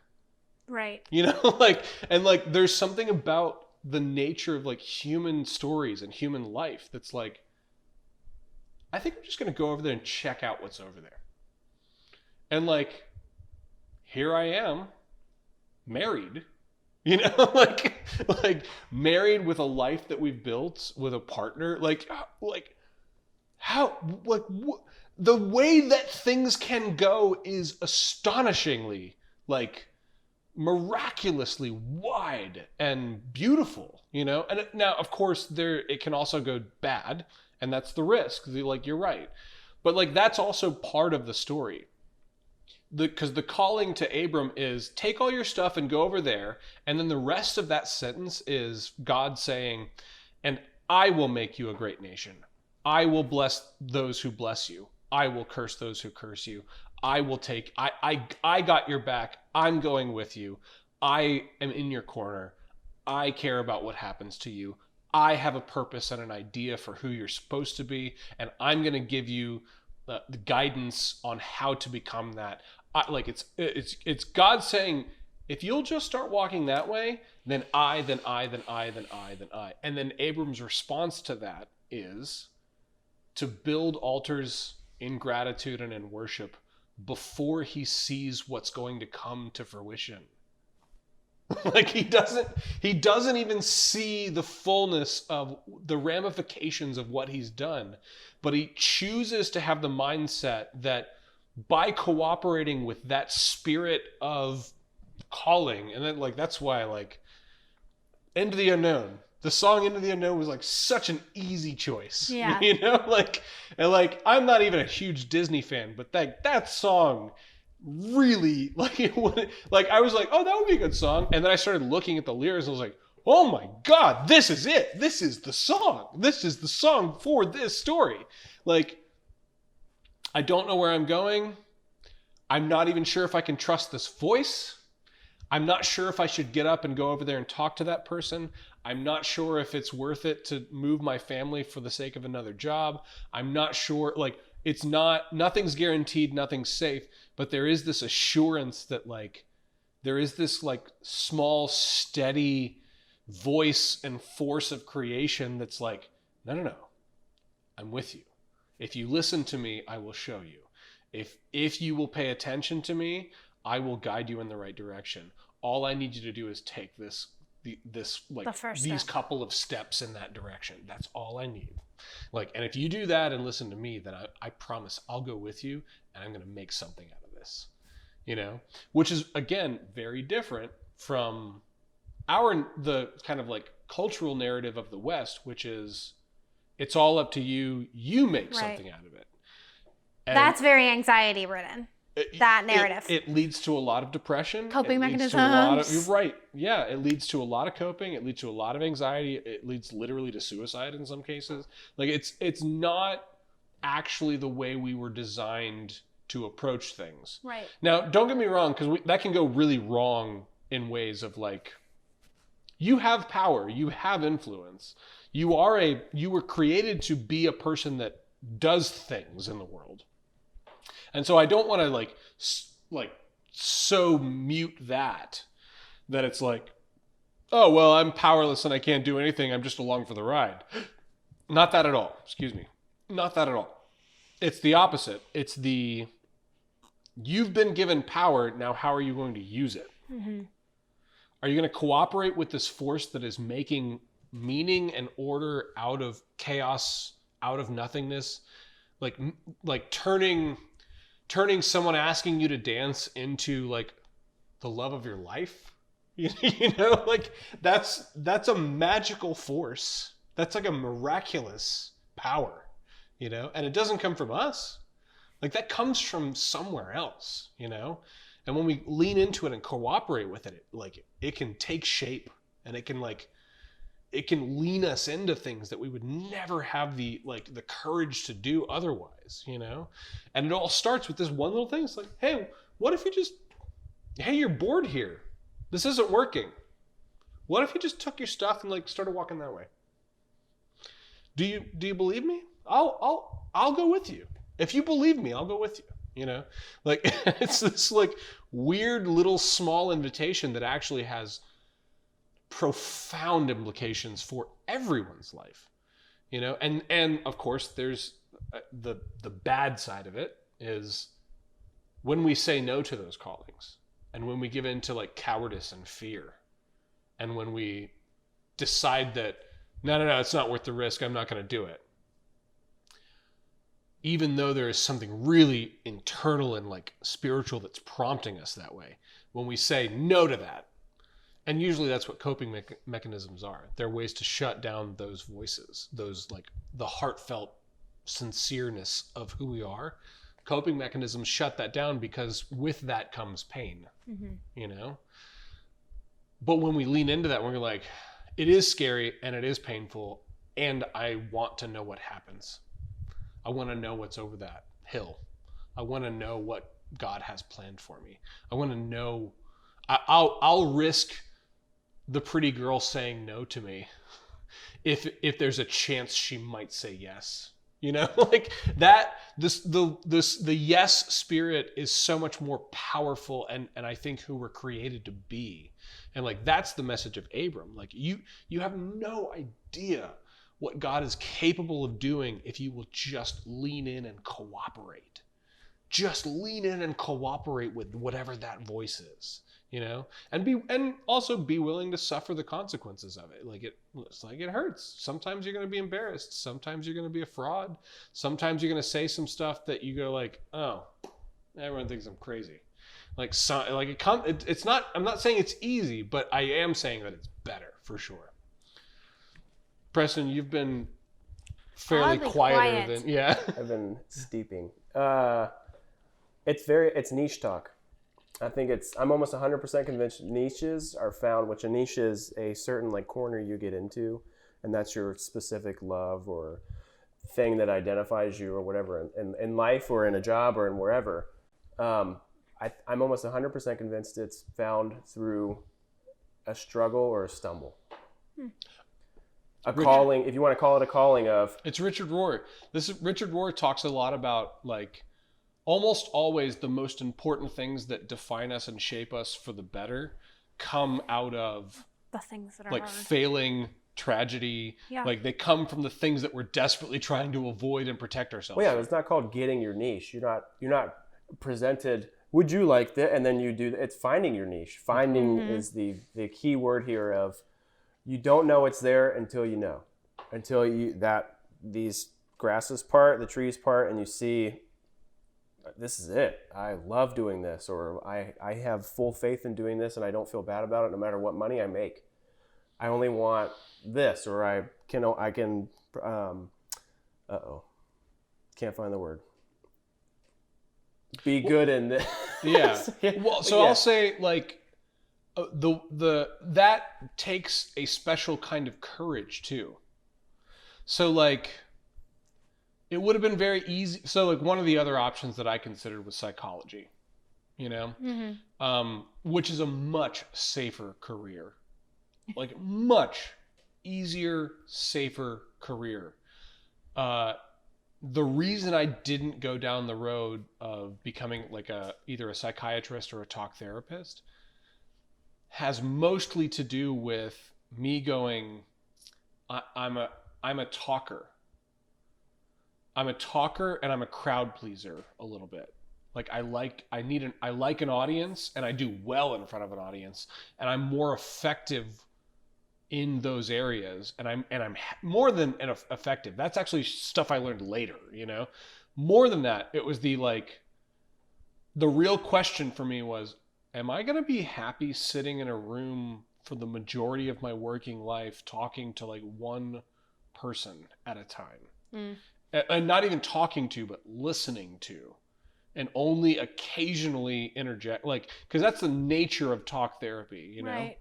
Right. You know, like, and like there's something about the nature of like human stories and human life that's like, I think I'm just gonna go over there and check out what's over there. And like, here I am, married. You know, like married with a life that we've built with a partner, like how, like the way that things can go is astonishingly, like miraculously wide and beautiful, you know? And now, of course, it can also go bad, and that's the risk. Like, you're right. But like, that's also part of the story. Because the calling to Abram is take all your stuff and go over there. And then the rest of that sentence is God saying, and I will make you a great nation. I will bless those who bless you. I will curse those who curse you. I will take, I got your back. I'm going with you. I am in your corner. I care about what happens to you. I have a purpose and an idea for who you're supposed to be. And I'm going to give you the guidance on how to become that. Like it's God saying, if you'll just start walking that way, then I. And then Abram's response to that is to build altars in gratitude and in worship before he sees what's going to come to fruition. Like he doesn't even see the fullness of the ramifications of what he's done, but he chooses to have the mindset that by cooperating with that spirit of calling, and then like that's why like Into the Unknown, the song Into the Unknown was like such an easy choice. Yeah. You know, like, and like I'm not even a huge Disney fan, but that song really like I was like, oh, that would be a good song. And then I started looking at the lyrics and I was like, oh my God, this is it. This is the song. This is the song for this story. Like, I don't know where I'm going. I'm not even sure if I can trust this voice. I'm not sure if I should get up and go over there and talk to that person. I'm not sure if it's worth it to move my family for the sake of another job. I'm not sure, like, nothing's guaranteed, nothing's safe, but there is this assurance that like, there is this like small, steady voice and force of creation that's like, no, I'm with you. If you listen to me, I will show you. If you will pay attention to me, I will guide you in the right direction. All I need you to do is take these couple of steps in that direction. That's all I need. Like, and if you do that and listen to me, then I promise I'll go with you and I'm going to make something out of this, you know, which is again, very different from the kind of like cultural narrative of the West, which is it's all up to you. You make something out of it. And that's very anxiety ridden. That narrative. It leads to a lot of depression. Coping mechanisms. You're right. Yeah, it leads to a lot of coping. It leads to a lot of anxiety. It leads literally to suicide in some cases. Like it's not actually the way we were designed to approach things. Right. Now, don't get me wrong, because that can go really wrong in ways of like, you have power, you have influence. You were created to be a person that does things in the world. And so I don't want to like so mute that it's like, oh, well, I'm powerless and I can't do anything. I'm just along for the ride. Not that at all. Excuse me. Not that at all. It's the opposite. It's you've been given power. Now, how are you going to use it? Mm-hmm. Are you going to cooperate with this force that is making meaning and order out of chaos, out of nothingness? Like turning someone asking you to dance into like the love of your life, you know, like that's a magical force. That's like a miraculous power, you know, and it doesn't come from us. Like that comes from somewhere else, you know, And when we lean into it and cooperate with it, it can take shape, and it can lean us into things that we would never have the courage to do otherwise, And it all starts with this one little thing. It's like, hey, what if you're bored here? This isn't working. What if you just took your stuff and started walking that way? Do you believe me? I'll go with you. If you believe me, I'll go with you. It's this weird little small invitation that actually has profound implications for everyone's life, and of course there's the bad side of it is when we say no to those callings, and when we give in to cowardice and fear, and when we decide that no, it's not worth the risk, I'm not going to do it, even though there is something really internal and spiritual that's prompting us that way. When we say no to that, and usually that's what coping mechanisms are. They're ways to shut down those voices, those the heartfelt sincereness of who we are. Coping mechanisms shut that down because with that comes pain, But when we lean into that, we're like, it is scary and it is painful, and I want to know what happens. I want to know what's over that hill. I want to know what God has planned for me. I want to know. I'll risk the pretty girl saying no to me if there's a chance she might say yes. That the yes spirit is so much more powerful, and I think who we're created to be. And that's the message of Abram. You have no idea what God is capable of doing if you will just lean in and cooperate. Just lean in and cooperate with whatever that voice is, and also be willing to suffer the consequences of it. It hurts. Sometimes you're going to be embarrassed. Sometimes you're going to be a fraud. Sometimes you're going to say some stuff that you go oh, everyone thinks I'm crazy. It's not, I'm not saying it's easy, but I am saying that it's better for sure. Preston, you've been fairly quieter than, yeah. I've been steeping. It's niche talk. I think I'm almost 100% convinced niches are found, which a niche is a certain corner you get into, and that's your specific love or thing that identifies you or whatever in life or in a job or in wherever. I'm almost 100% convinced it's found through a struggle or a stumble. Calling, if you want to call it a calling of... It's Richard Rohr. Richard Rohr talks a lot about almost always the most important things that define us and shape us for the better come out of the things that are hard. Failing, tragedy. Yeah. They come from the things that we're desperately trying to avoid and protect ourselves. Well, yeah, it's not called getting your niche. You're not presented, would you like that? And then you do, it's finding your niche. Finding is the key word here of, you don't know it's there until you know. Until these grasses part, the trees part, and you see, this is it. I love doing this, or I have full faith in doing this, and I don't feel bad about it no matter what money I make. I only want this, or I can can't find the word. Be good in this. Yeah. Well, so yeah. I'll say that takes a special kind of courage too. So it would have been very easy. So one of the other options that I considered was psychology, which is a much safer career, much easier, safer career. The reason I didn't go down the road of becoming either a psychiatrist or a talk therapist has mostly to do with me going, I'm a talker. I'm a talker and I'm a crowd pleaser a little bit. I like an audience, and I do well in front of an audience, and I'm more effective in those areas, and I'm more than effective. That's actually stuff I learned later, More than that, it was the real question for me was, am I going to be happy sitting in a room for the majority of my working life talking to one person at a time? And not even talking to, but listening to. and only occasionally interject, like, because that's the nature of talk therapy, you know? Right.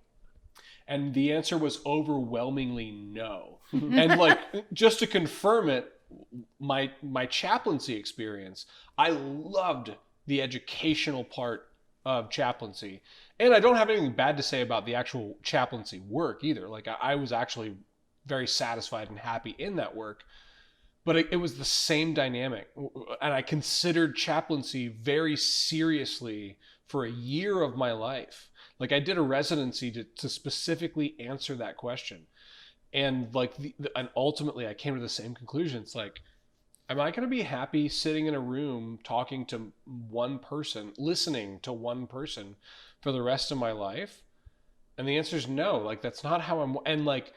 And the answer was overwhelmingly no. And like, just to confirm it, my chaplaincy experience, I loved the educational part of chaplaincy. And I don't have anything bad to say about the actual chaplaincy work either. Like, I was actually very satisfied and happy in that work. But it was the same dynamic. And I considered chaplaincy very seriously for a year of my life. Like, I did a residency to specifically answer that question. And like, and ultimately I came to the same conclusion. It's like, am I going to be happy sitting in a room talking to one person, listening to one person for the rest of my life? And the answer is no. Like, that's not how and like,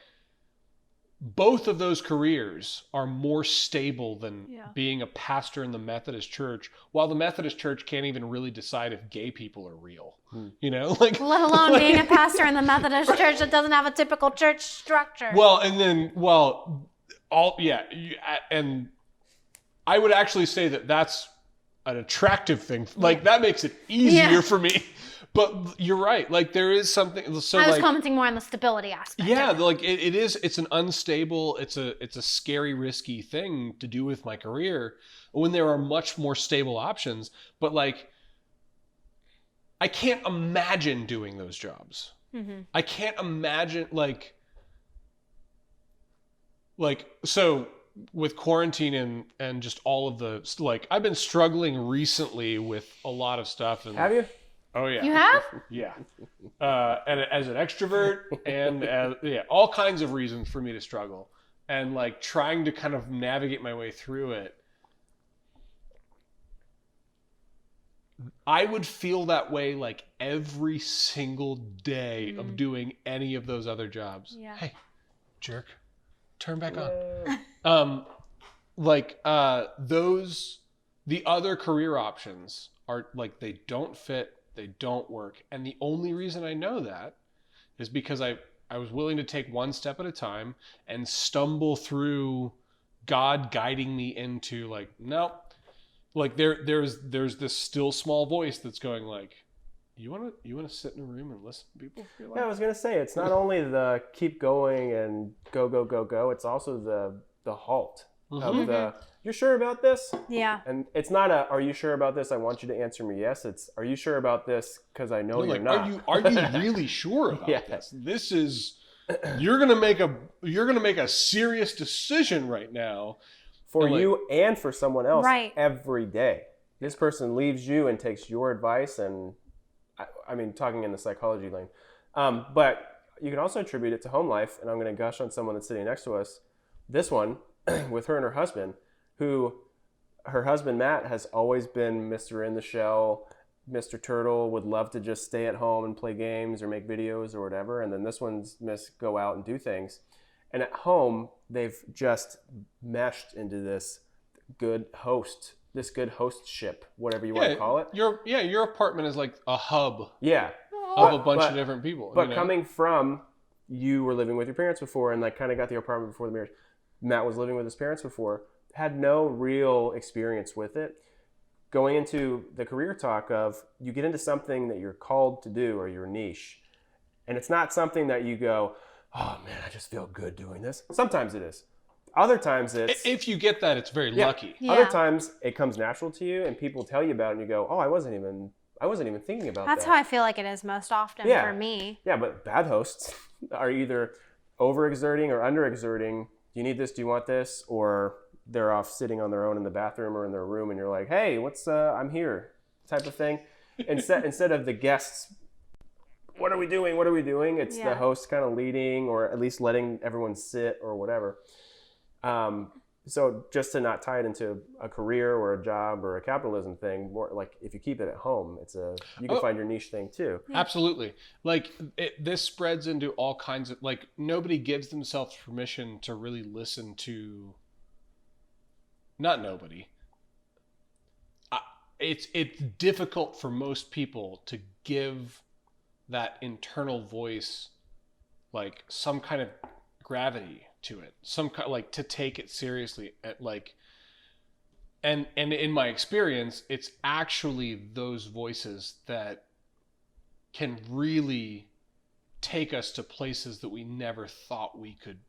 both of those careers are more stable than being a pastor in the Methodist Church, while the Methodist Church can't even really decide if gay people are real. You know, like, let alone being a pastor in the Methodist Church that doesn't have a typical church structure. Well, and then, and I would actually say that that's an attractive thing. Like, that makes it easier for me. But you're right. Like, there is something. So I was commenting more on the stability aspect. Yeah, like it is. It's an unstable. It's a scary, risky thing to do with my career when there are much more stable options. But like, I can't imagine doing those jobs. Mm-hmm. I can't imagine like so with quarantine and just all of the, like, I've been struggling recently with a lot of stuff. And, have you? Oh yeah. You have? Yeah. And as an extrovert and all kinds of reasons for me to struggle, and like trying to kind of navigate my way through it. I would feel that way like every single day of doing any of those other jobs. Yeah. Hey, jerk, turn back on. The other career options are like, they don't fit. They don't work. And the only reason I know that is because I was willing to take one step at a time and stumble through God guiding me into like, no, like there's this still small voice that's going like, you want to sit in a room and listen to people? Yeah, I was going to say, it's not only the keep going and go. It's also the halt of the, you're sure about this? Yeah. And it's not a, are you sure about this? I want you to answer me yes. It's, are you sure about this? Because I know you're not. Are you really sure about this? This is, you're gonna make a serious decision right now. For you and for someone else right. every day. This person leaves you and takes your advice, and I mean, talking in the psychology lane. But you can also attribute it to home life, and I'm going to gush on someone that's sitting next to us. This one, with her and her husband, who her husband, Matt, has always been Mr. In the Shell, Mr. Turtle, would love to just stay at home and play games or make videos or whatever. And then this one's Miss go out and do things. And at home, they've just meshed into this good hostship, whatever you want to call it. Your apartment is like a hub. Yeah. Of a bunch of different people. But coming from, you were living with your parents before and like kind of got the apartment before the marriage. Matt was living with his parents before, had no real experience with it. Going into the career talk of, you get into something that you're called to do or your niche. And it's not something that you go, oh man, I just feel good doing this. Sometimes it is. Other times it's... If you get that, it's very lucky. Yeah. Other times it comes natural to you and people tell you about it and you go, oh, I wasn't even thinking about that. That's how I feel like it is most often for me. Yeah, but bad hosts are either overexerting or underexerting. Do you need this? Do you want this? Or they're off sitting on their own in the bathroom or in their room and you're like, hey, I'm here type of thing. Instead of the guests, what are we doing? It's the host kind of leading or at least letting everyone sit or whatever. So just to not tie it into a career or a job or a capitalism thing, more like if you keep it at home, you can find your niche thing too. Absolutely. Like this spreads into all kinds of, like, nobody gives themselves permission to really listen to, not nobody. It's difficult for most people to give that internal voice like some kind of gravity to it, some kind, like, to take it seriously. At like, And in my experience, it's actually those voices that can really take us to places that we never thought we could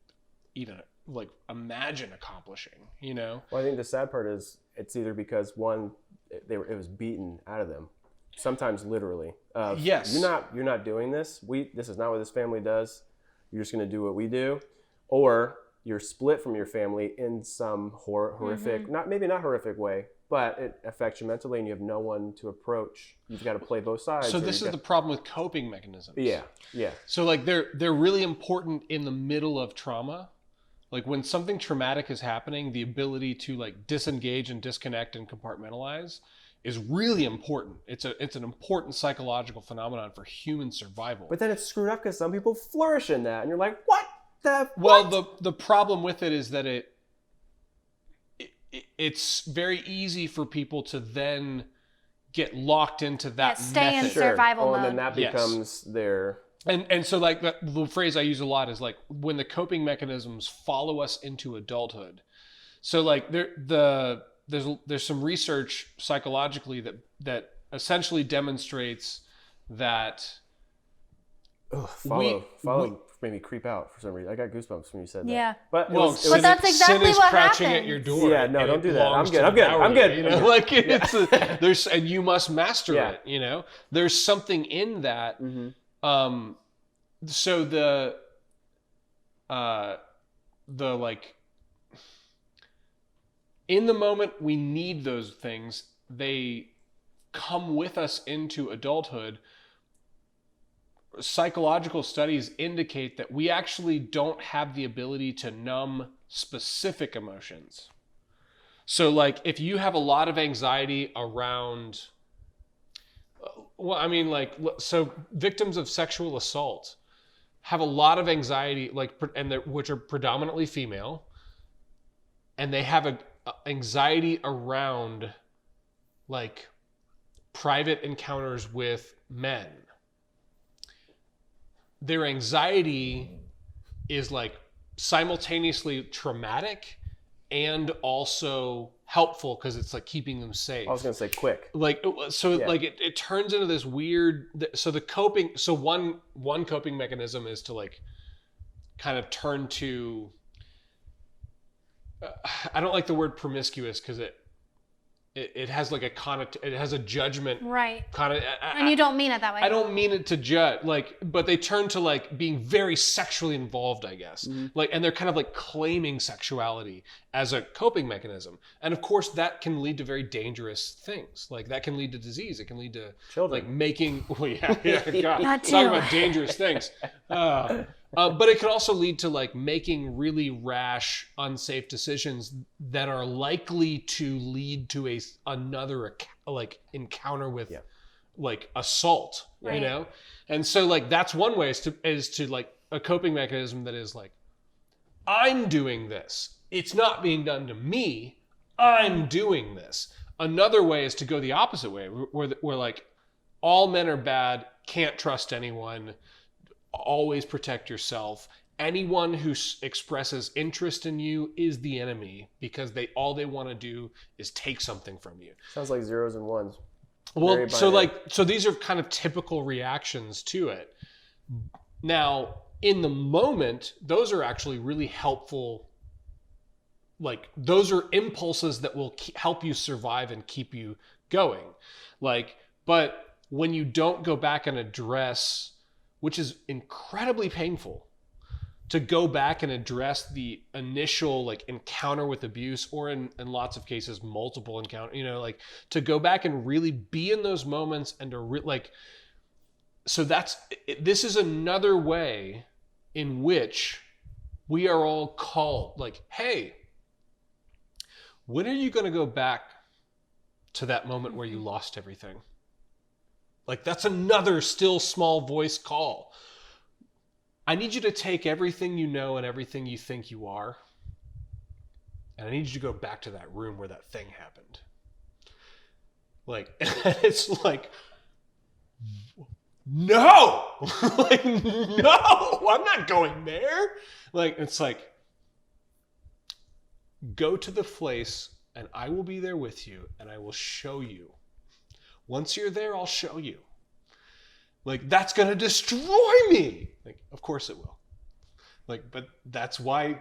even like imagine accomplishing, you know? Well, I think the sad part is it's either because one, it was beaten out of them, sometimes literally. Yes. You're not doing this. This is not what this family does. You're just going to do what we do. Or you're split from your family in some horrific, maybe not horrific way, but it affects you mentally and you have no one to approach. You've got to play both sides. So this is the problem with coping mechanisms. Yeah. So like they're really important in the middle of trauma. Like when something traumatic is happening, the ability to like disengage and disconnect and compartmentalize is really important. It's an important psychological phenomenon for human survival. But then it's screwed up because some people flourish in that and you're like, what? Well, the problem with it is that it's very easy for people to then get locked into that stay in method. survival mode. And then that becomes their... And so like the phrase I use a lot is like when the coping mechanisms follow us into adulthood. So like there's some research psychologically that essentially demonstrates that follow made me creep out for some reason. I got goosebumps when you said that. Yeah. But that's exactly sin is what crouching happens. at your door. Yeah, no, and don't it do that. I'm belongs good. to I'm good. devour I'm good. you know? I'm good. Like it's and you must master it. You know, there's something in that. So the like in the moment we need those things. They come with us into adulthood. Psychological studies indicate that we actually don't have the ability to numb specific emotions. So like if you have a lot of anxiety around, so victims of sexual assault have a lot of anxiety, which are predominantly female, and they have a anxiety around like private encounters with men. Their anxiety is like simultaneously traumatic and also helpful because it's like keeping them safe. I was going to say quick. It turns into this weird, one coping mechanism is to like kind of turn to, I don't like the word promiscuous because it has like it has a judgment. Right. Kind of. And you don't mean it that way. I don't mean it to judge, but they turn to like being very sexually involved, I guess. And they're kind of like claiming sexuality as a coping mechanism. And of course that can lead to very dangerous things. Like that can lead to disease. It can lead to children. Like making, God, That too. talking about dangerous things. But it could also lead to like making really rash, unsafe decisions that are likely to lead to another like encounter with like assault, right. You know? And so like that's one way is to like a coping mechanism that is like, I'm doing this. It's not being done to me. I'm doing this. Another way is to go the opposite way where like all men are bad, can't trust anyone, always protect yourself. Anyone who expresses interest in you is the enemy because all they want to do is take something from you. Sounds like zeros and ones. Well, so these are kind of typical reactions to it. Now, in the moment, those are actually really helpful. Like those are impulses that will help you survive and keep you going. But when you don't go back and address, which is incredibly painful, to go back and address the initial like encounter with abuse, or in lots of cases multiple encounter, to go back and really be in those moments and to this is another way in which we are all called like, hey, when are you going to go back to that moment where you lost everything? Like that's another still small voice call. I need you to take everything you know and everything you think you are, and I need you to go back to that room where that thing happened. Like, it's like, no! Like, no! I'm not going there! Like, it's like, go to the place and I will be there with you, and I will show you. Once you're there, I'll show you. Like, that's going to destroy me. Like, of course it will. Like, but that's why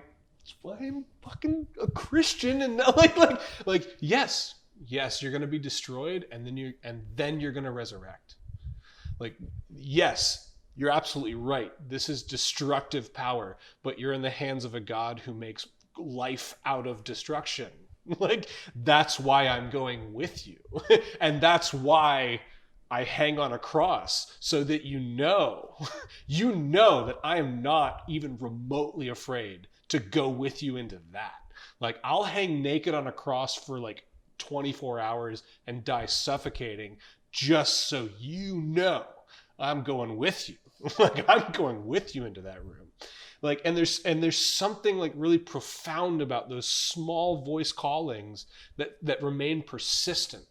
I'm fucking a Christian, and like yes, you're going to be destroyed, and then you're going to resurrect. Like, yes, you're absolutely right. This is destructive power, but you're in the hands of a God who makes life out of destruction. Like, that's why I'm going with you. And that's why I hang on a cross, so that you know that I am not even remotely afraid to go with you into that. Like, I'll hang naked on a cross for like 24 hours and die suffocating just so you know I'm going with you. Like, I'm going with you into that room. Like, and there's something like really profound about those small voice callings that remain persistent,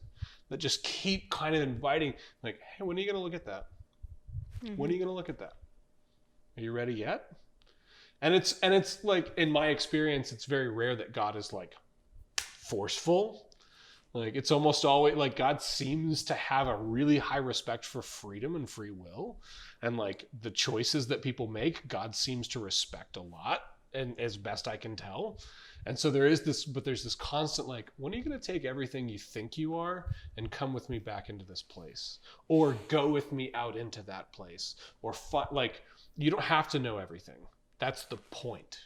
that just keep kind of inviting, like, hey, when are you going to look at that? Mm-hmm. When are you going to look at that? Are you ready yet? And it's like, in my experience, it's very rare that God is like forceful. Like, it's almost always like God seems to have a really high respect for freedom and free will, and like the choices that people make, God seems to respect a lot, and as best I can tell. And so there's this constant like, when are you going to take everything you think you are and come with me back into this place, or go with me out into that place, or like, you don't have to know everything. That's the point.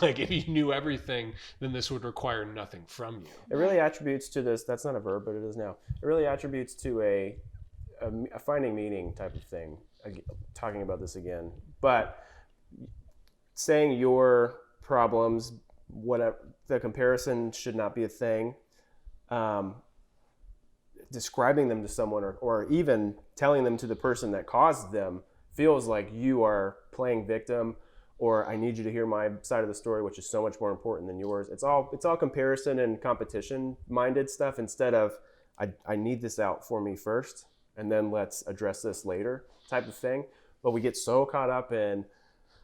Like, if you knew everything, then this would require nothing from you. It really attributes to this. That's not a verb, but it is now. It really attributes to a finding meaning type of thing. Talking about this again, but saying your problems, whatever, the comparison should not be a thing. Describing them to someone, or even telling them to the person that caused them, feels like you are playing victim, or I need you to hear my side of the story, which is so much more important than yours. It's all comparison and competition minded stuff, instead of I need this out for me first, and then let's address this later type of thing. But we get so caught up in,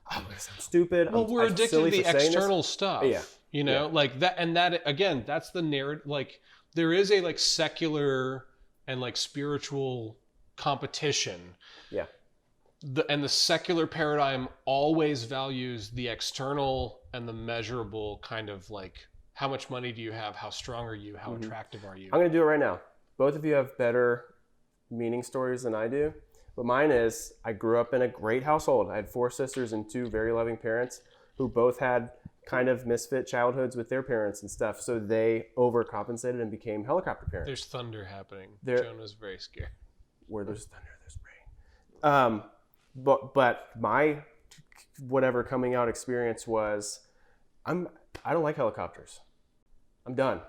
I'm stupid. Well, we're addicted to the external stuff. Yeah. You know, like that, and that, again, that's the narrative. Like, there is a like secular and like spiritual competition. Yeah. And the secular paradigm always values the external and the measurable, kind of like, how much money do you have? How strong are you? How attractive are you? I'm going to do it right now. Both of you have better meaning stories than I do. But mine is, I grew up in a great household. I had 4 sisters and 2 very loving parents who both had kind of misfit childhoods with their parents and stuff. So they overcompensated and became helicopter parents. There's thunder happening. Joan was very scared. Where there's thunder, there's rain. But my whatever coming out experience was, I don't like helicopters. I'm done.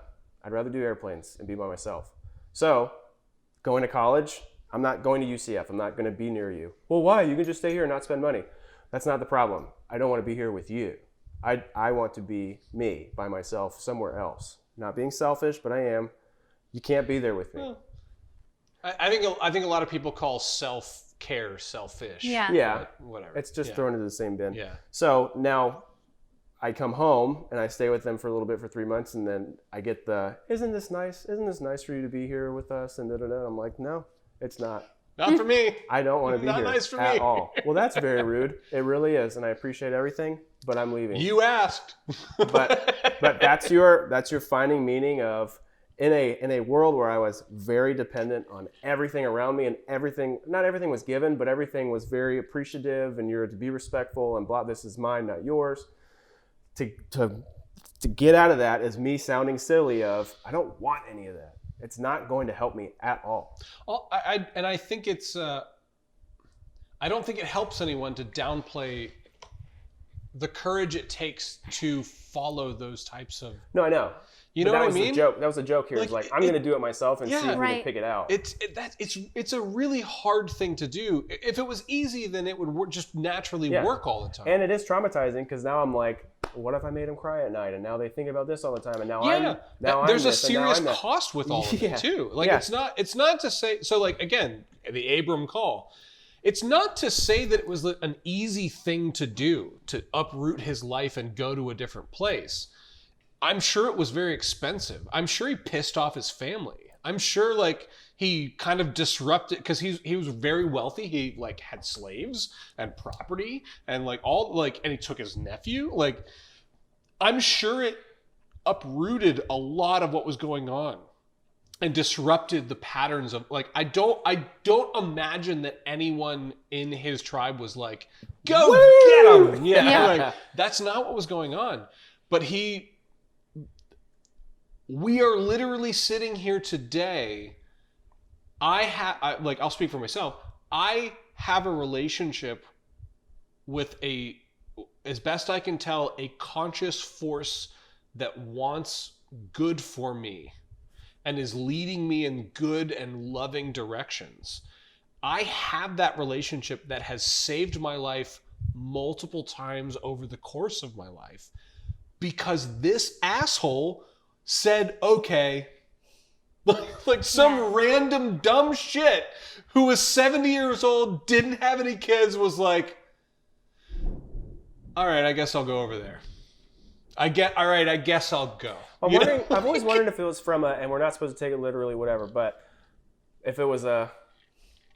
I'd rather do airplanes and be by myself. So going to college, I'm not going to UCF. I'm not going to be near you. Well, why? You can just stay here and not spend money. That's not the problem. I don't want to be here with you. I want to be me by myself somewhere else. Not being selfish, but I am. You can't be there with me. Well, I think a lot of people call self-care selfish. Yeah. Yeah. Whatever. It's just thrown into the same bin. Yeah. So now I come home and I stay with them for a little bit for 3 months, and then I get isn't this nice? Isn't this nice for you to be here with us? And I'm like, no, it's not. Not for me. I don't want to be Not here nice for at me. all. Well, that's very rude. It really is, and I appreciate everything, but I'm leaving. You asked. But that's your finding meaning of, in a world where I was very dependent on everything around me, and not everything was given, but everything was very appreciative, and you're to be respectful and blah, this is mine, not yours. To get out of that is me sounding silly of, I don't want any of that. It's not going to help me at all. Well, I think it's, I don't think it helps anyone to downplay the courage it takes to follow those types of. No, I know. You know what I mean? That was a joke here. It's like, I'm going to do it myself and see if we can pick it out. It's a really hard thing to do. If it was easy, then it would just naturally work all the time. And it is traumatizing, because now I'm like, what if I made them cry at night? And now they think about this all the time. And now there's a serious cost with all of it too. Like, it's not to say, so like, again, the Abram call. It's not to say that it was an easy thing to do, to uproot his life and go to a different place. I'm sure it was very expensive. I'm sure he pissed off his family. I'm sure like he kind of disrupted because he was very wealthy. He like had slaves and property and like all like and he took his nephew. Like I'm sure it uprooted a lot of what was going on and disrupted the patterns of like I don't imagine that anyone in his tribe was like, go get him. Yeah. Like, that's not what was going on. But we are literally sitting here today. I'll speak for myself. I have a relationship with as best I can tell, a conscious force that wants good for me and is leading me in good and loving directions. I have that relationship that has saved my life multiple times over the course of my life because this asshole said, okay, like some random dumb shit who was 70 years old, didn't have any kids, was like, all right, I guess I'll go over there. I guess I'll go. I've always wondered if it was from and we're not supposed to take it literally, whatever, but if it was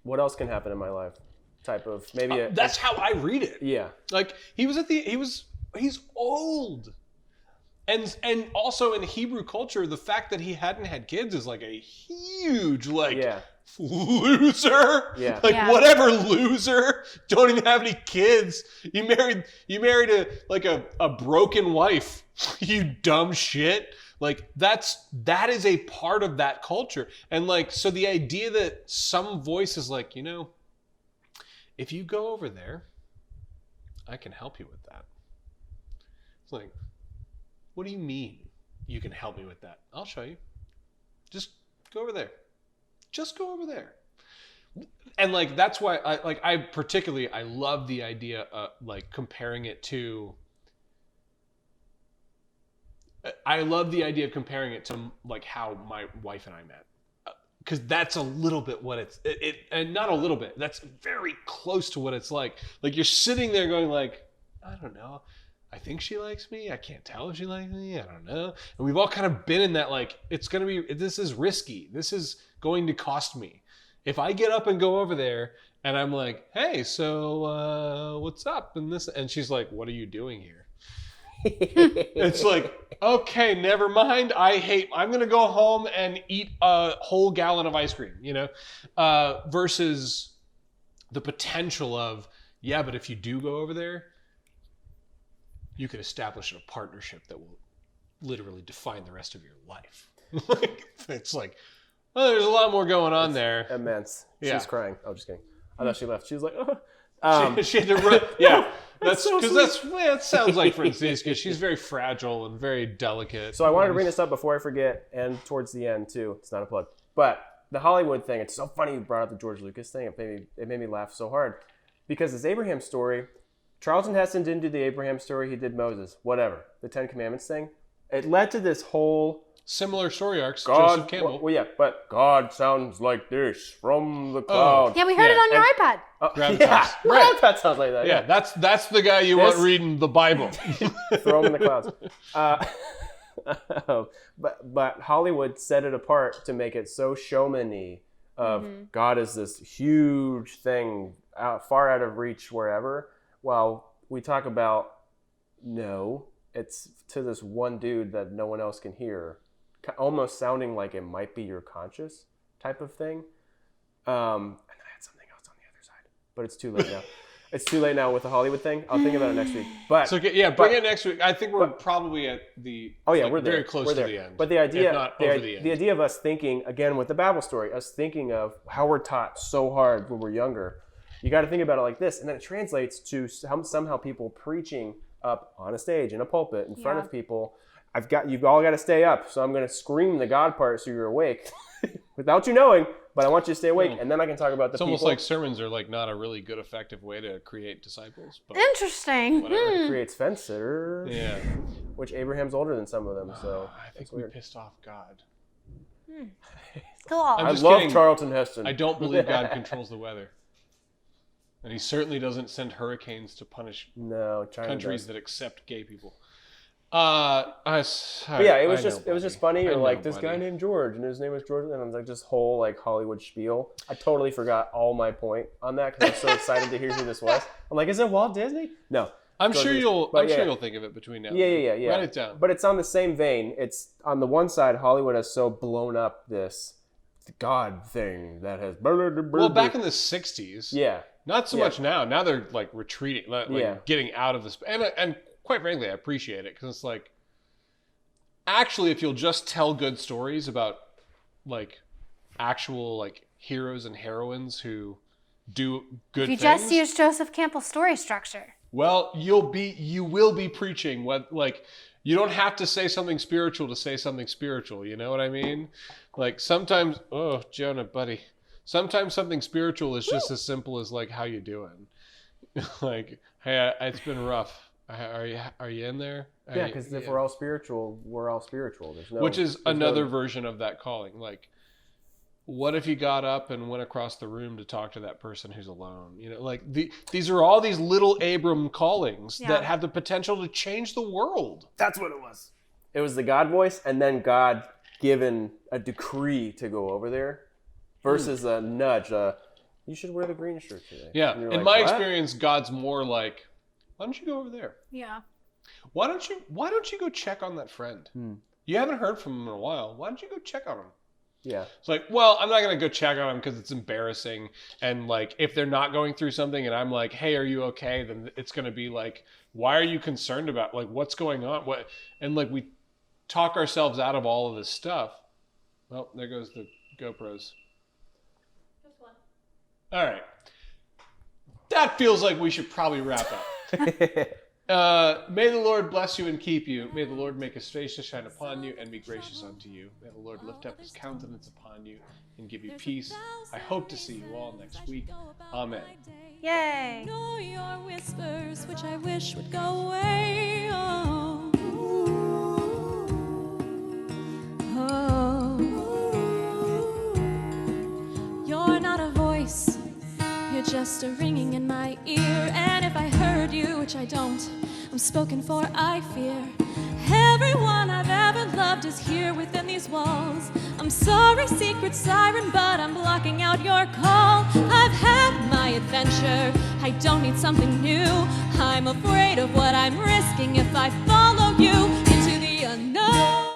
what else can happen in my life type of, maybe that's how I read it. Yeah. Like he's old. And also in Hebrew culture, the fact that he hadn't had kids is like a huge loser. Yeah. Whatever loser, don't even have any kids. You married a broken wife. You dumb shit. Like that is a part of that culture. And like so the idea that some voice is like, if you go over there, I can help you with that. It's like, what do you mean you can help me with that? I'll show you. Just go over there. Just go over there. And like that's why I love the idea of like comparing it to like how my wife and I met. Because that's a little bit what it and not a little bit. That's very close to what it's like. Like you're sitting there going like, I don't know. I think she likes me. I can't tell if she likes me. I don't know. And we've all kind of been in that like, this is risky. This is going to cost me. If I get up and go over there and I'm like, hey, so what's up? And she's like, what are you doing here? It's like, okay, never mind. I'm going to go home and eat a whole gallon of ice cream, versus the potential of, yeah, but if you do go over there, you could establish a partnership that will literally define the rest of your life. It's like, well, there's a lot more going on there. Immense. Yeah. She's crying. Oh, just kidding. I thought she left. She was like, oh. She had to run. Yeah. That's so because that sounds like Francisca. She's very fragile and very delicate. So I wanted to bring this up before I forget, and towards the end too. It's not a plug, but the Hollywood thing. It's so funny you brought up the George Lucas thing. It made me laugh so hard because this Abraham story. Charlton Heston didn't do the Abraham story. He did Moses. Whatever. The Ten Commandments thing. It led to this whole similar story arcs. Joseph Campbell. Well, yeah, but God sounds like this from the cloud. Yeah, we heard it on your iPad. Gravitas. My iPad sounds like that. Yeah, that's the guy you want reading the Bible. Throw him in the clouds. But Hollywood set it apart to make it so showman-y of God is this huge thing far out of reach wherever. While we talk about, no, it's to this one dude that no one else can hear, almost sounding like it might be your conscious type of thing. And I had something else on the other side, but it's too late now. It's too late now with the Hollywood thing. I'll think about it next week. But so bring it next week. I think we're probably at the we're there. Very close to the end. But the idea, if not over the end. The idea of us thinking again with the Bible story, us thinking of how we're taught so hard when we're younger. You got to think about it like this, and then it translates to somehow people preaching up on a stage in a pulpit in front of people. You've all got to stay up, so I'm going to scream the God part so you're awake, without you knowing. But I want you to stay awake, and then I can talk about the people. It's almost like sermons are like not a really good, effective way to create disciples. But interesting. It creates fence sitters. Yeah. Which Abraham's older than some of them, so I think we pissed off God. Cool. I love Charlton Heston. I don't believe God controls the weather. And he certainly doesn't send hurricanes to punish China countries does. that accept gay people. But yeah, it was just funny. You're like, this guy named George, and his name was George, and I was like, this whole like Hollywood spiel. I totally forgot all my point on that because I was so excited to hear who this was. I'm like, is it Walt Disney? No. I'm sure you'll think of it between now and then. Yeah. Write it down. But it's on the same vein. It's on the one side, Hollywood has so blown up this God thing that has. Well, back in the '60s. Yeah. Not so much now. Now they're like retreating, like getting out of this. And quite frankly, I appreciate it because it's like, actually, if you'll just tell good stories about like actual like heroes and heroines who do good things. If you just use Joseph Campbell's story structure. Well, you will be preaching what like you don't have to say something spiritual to say something spiritual. You know what I mean? Like sometimes, oh Jonah, buddy. Sometimes something spiritual is just as simple as like, how you doing? Like, hey, it's been rough. Are you in there? Yeah, because if we're all spiritual, we're all spiritual. Which is another version of that calling. Like, what if you got up and went across the room to talk to that person who's alone? You know, like these are all these little Abram callings that have the potential to change the world. That's what it was. It was the God voice, and then God given a decree to go over there. Versus a nudge, you should wear the green shirt today. Yeah, in my experience, God's more like, why don't you go over there? Yeah. Why don't you go check on that friend? You haven't heard from him in a while. Why don't you go check on him? Yeah. It's like, well, I'm not going to go check on him because it's embarrassing. And like, if they're not going through something and I'm like, hey, are you okay? Then it's going to be like, why are you concerned about like, what's going on? What? And like, we talk ourselves out of all of this stuff. Well, there goes the GoPros. All right. That feels like we should probably wrap up. May the Lord bless you and keep you. May the Lord make his face to shine upon you and be gracious unto you. May the Lord lift up his countenance upon you and give you peace. I hope to see you all next week. Amen. Yay. Know your whispers, which I wish would go away. Oh. You're not a voice. You're just a ringing in my ear. And if I heard you, which I don't, I'm spoken for, I fear. Everyone I've ever loved is here within these walls. I'm sorry, secret siren, but I'm blocking out your call. I've had my adventure, I don't need something new. I'm afraid of what I'm risking if I follow you into the unknown.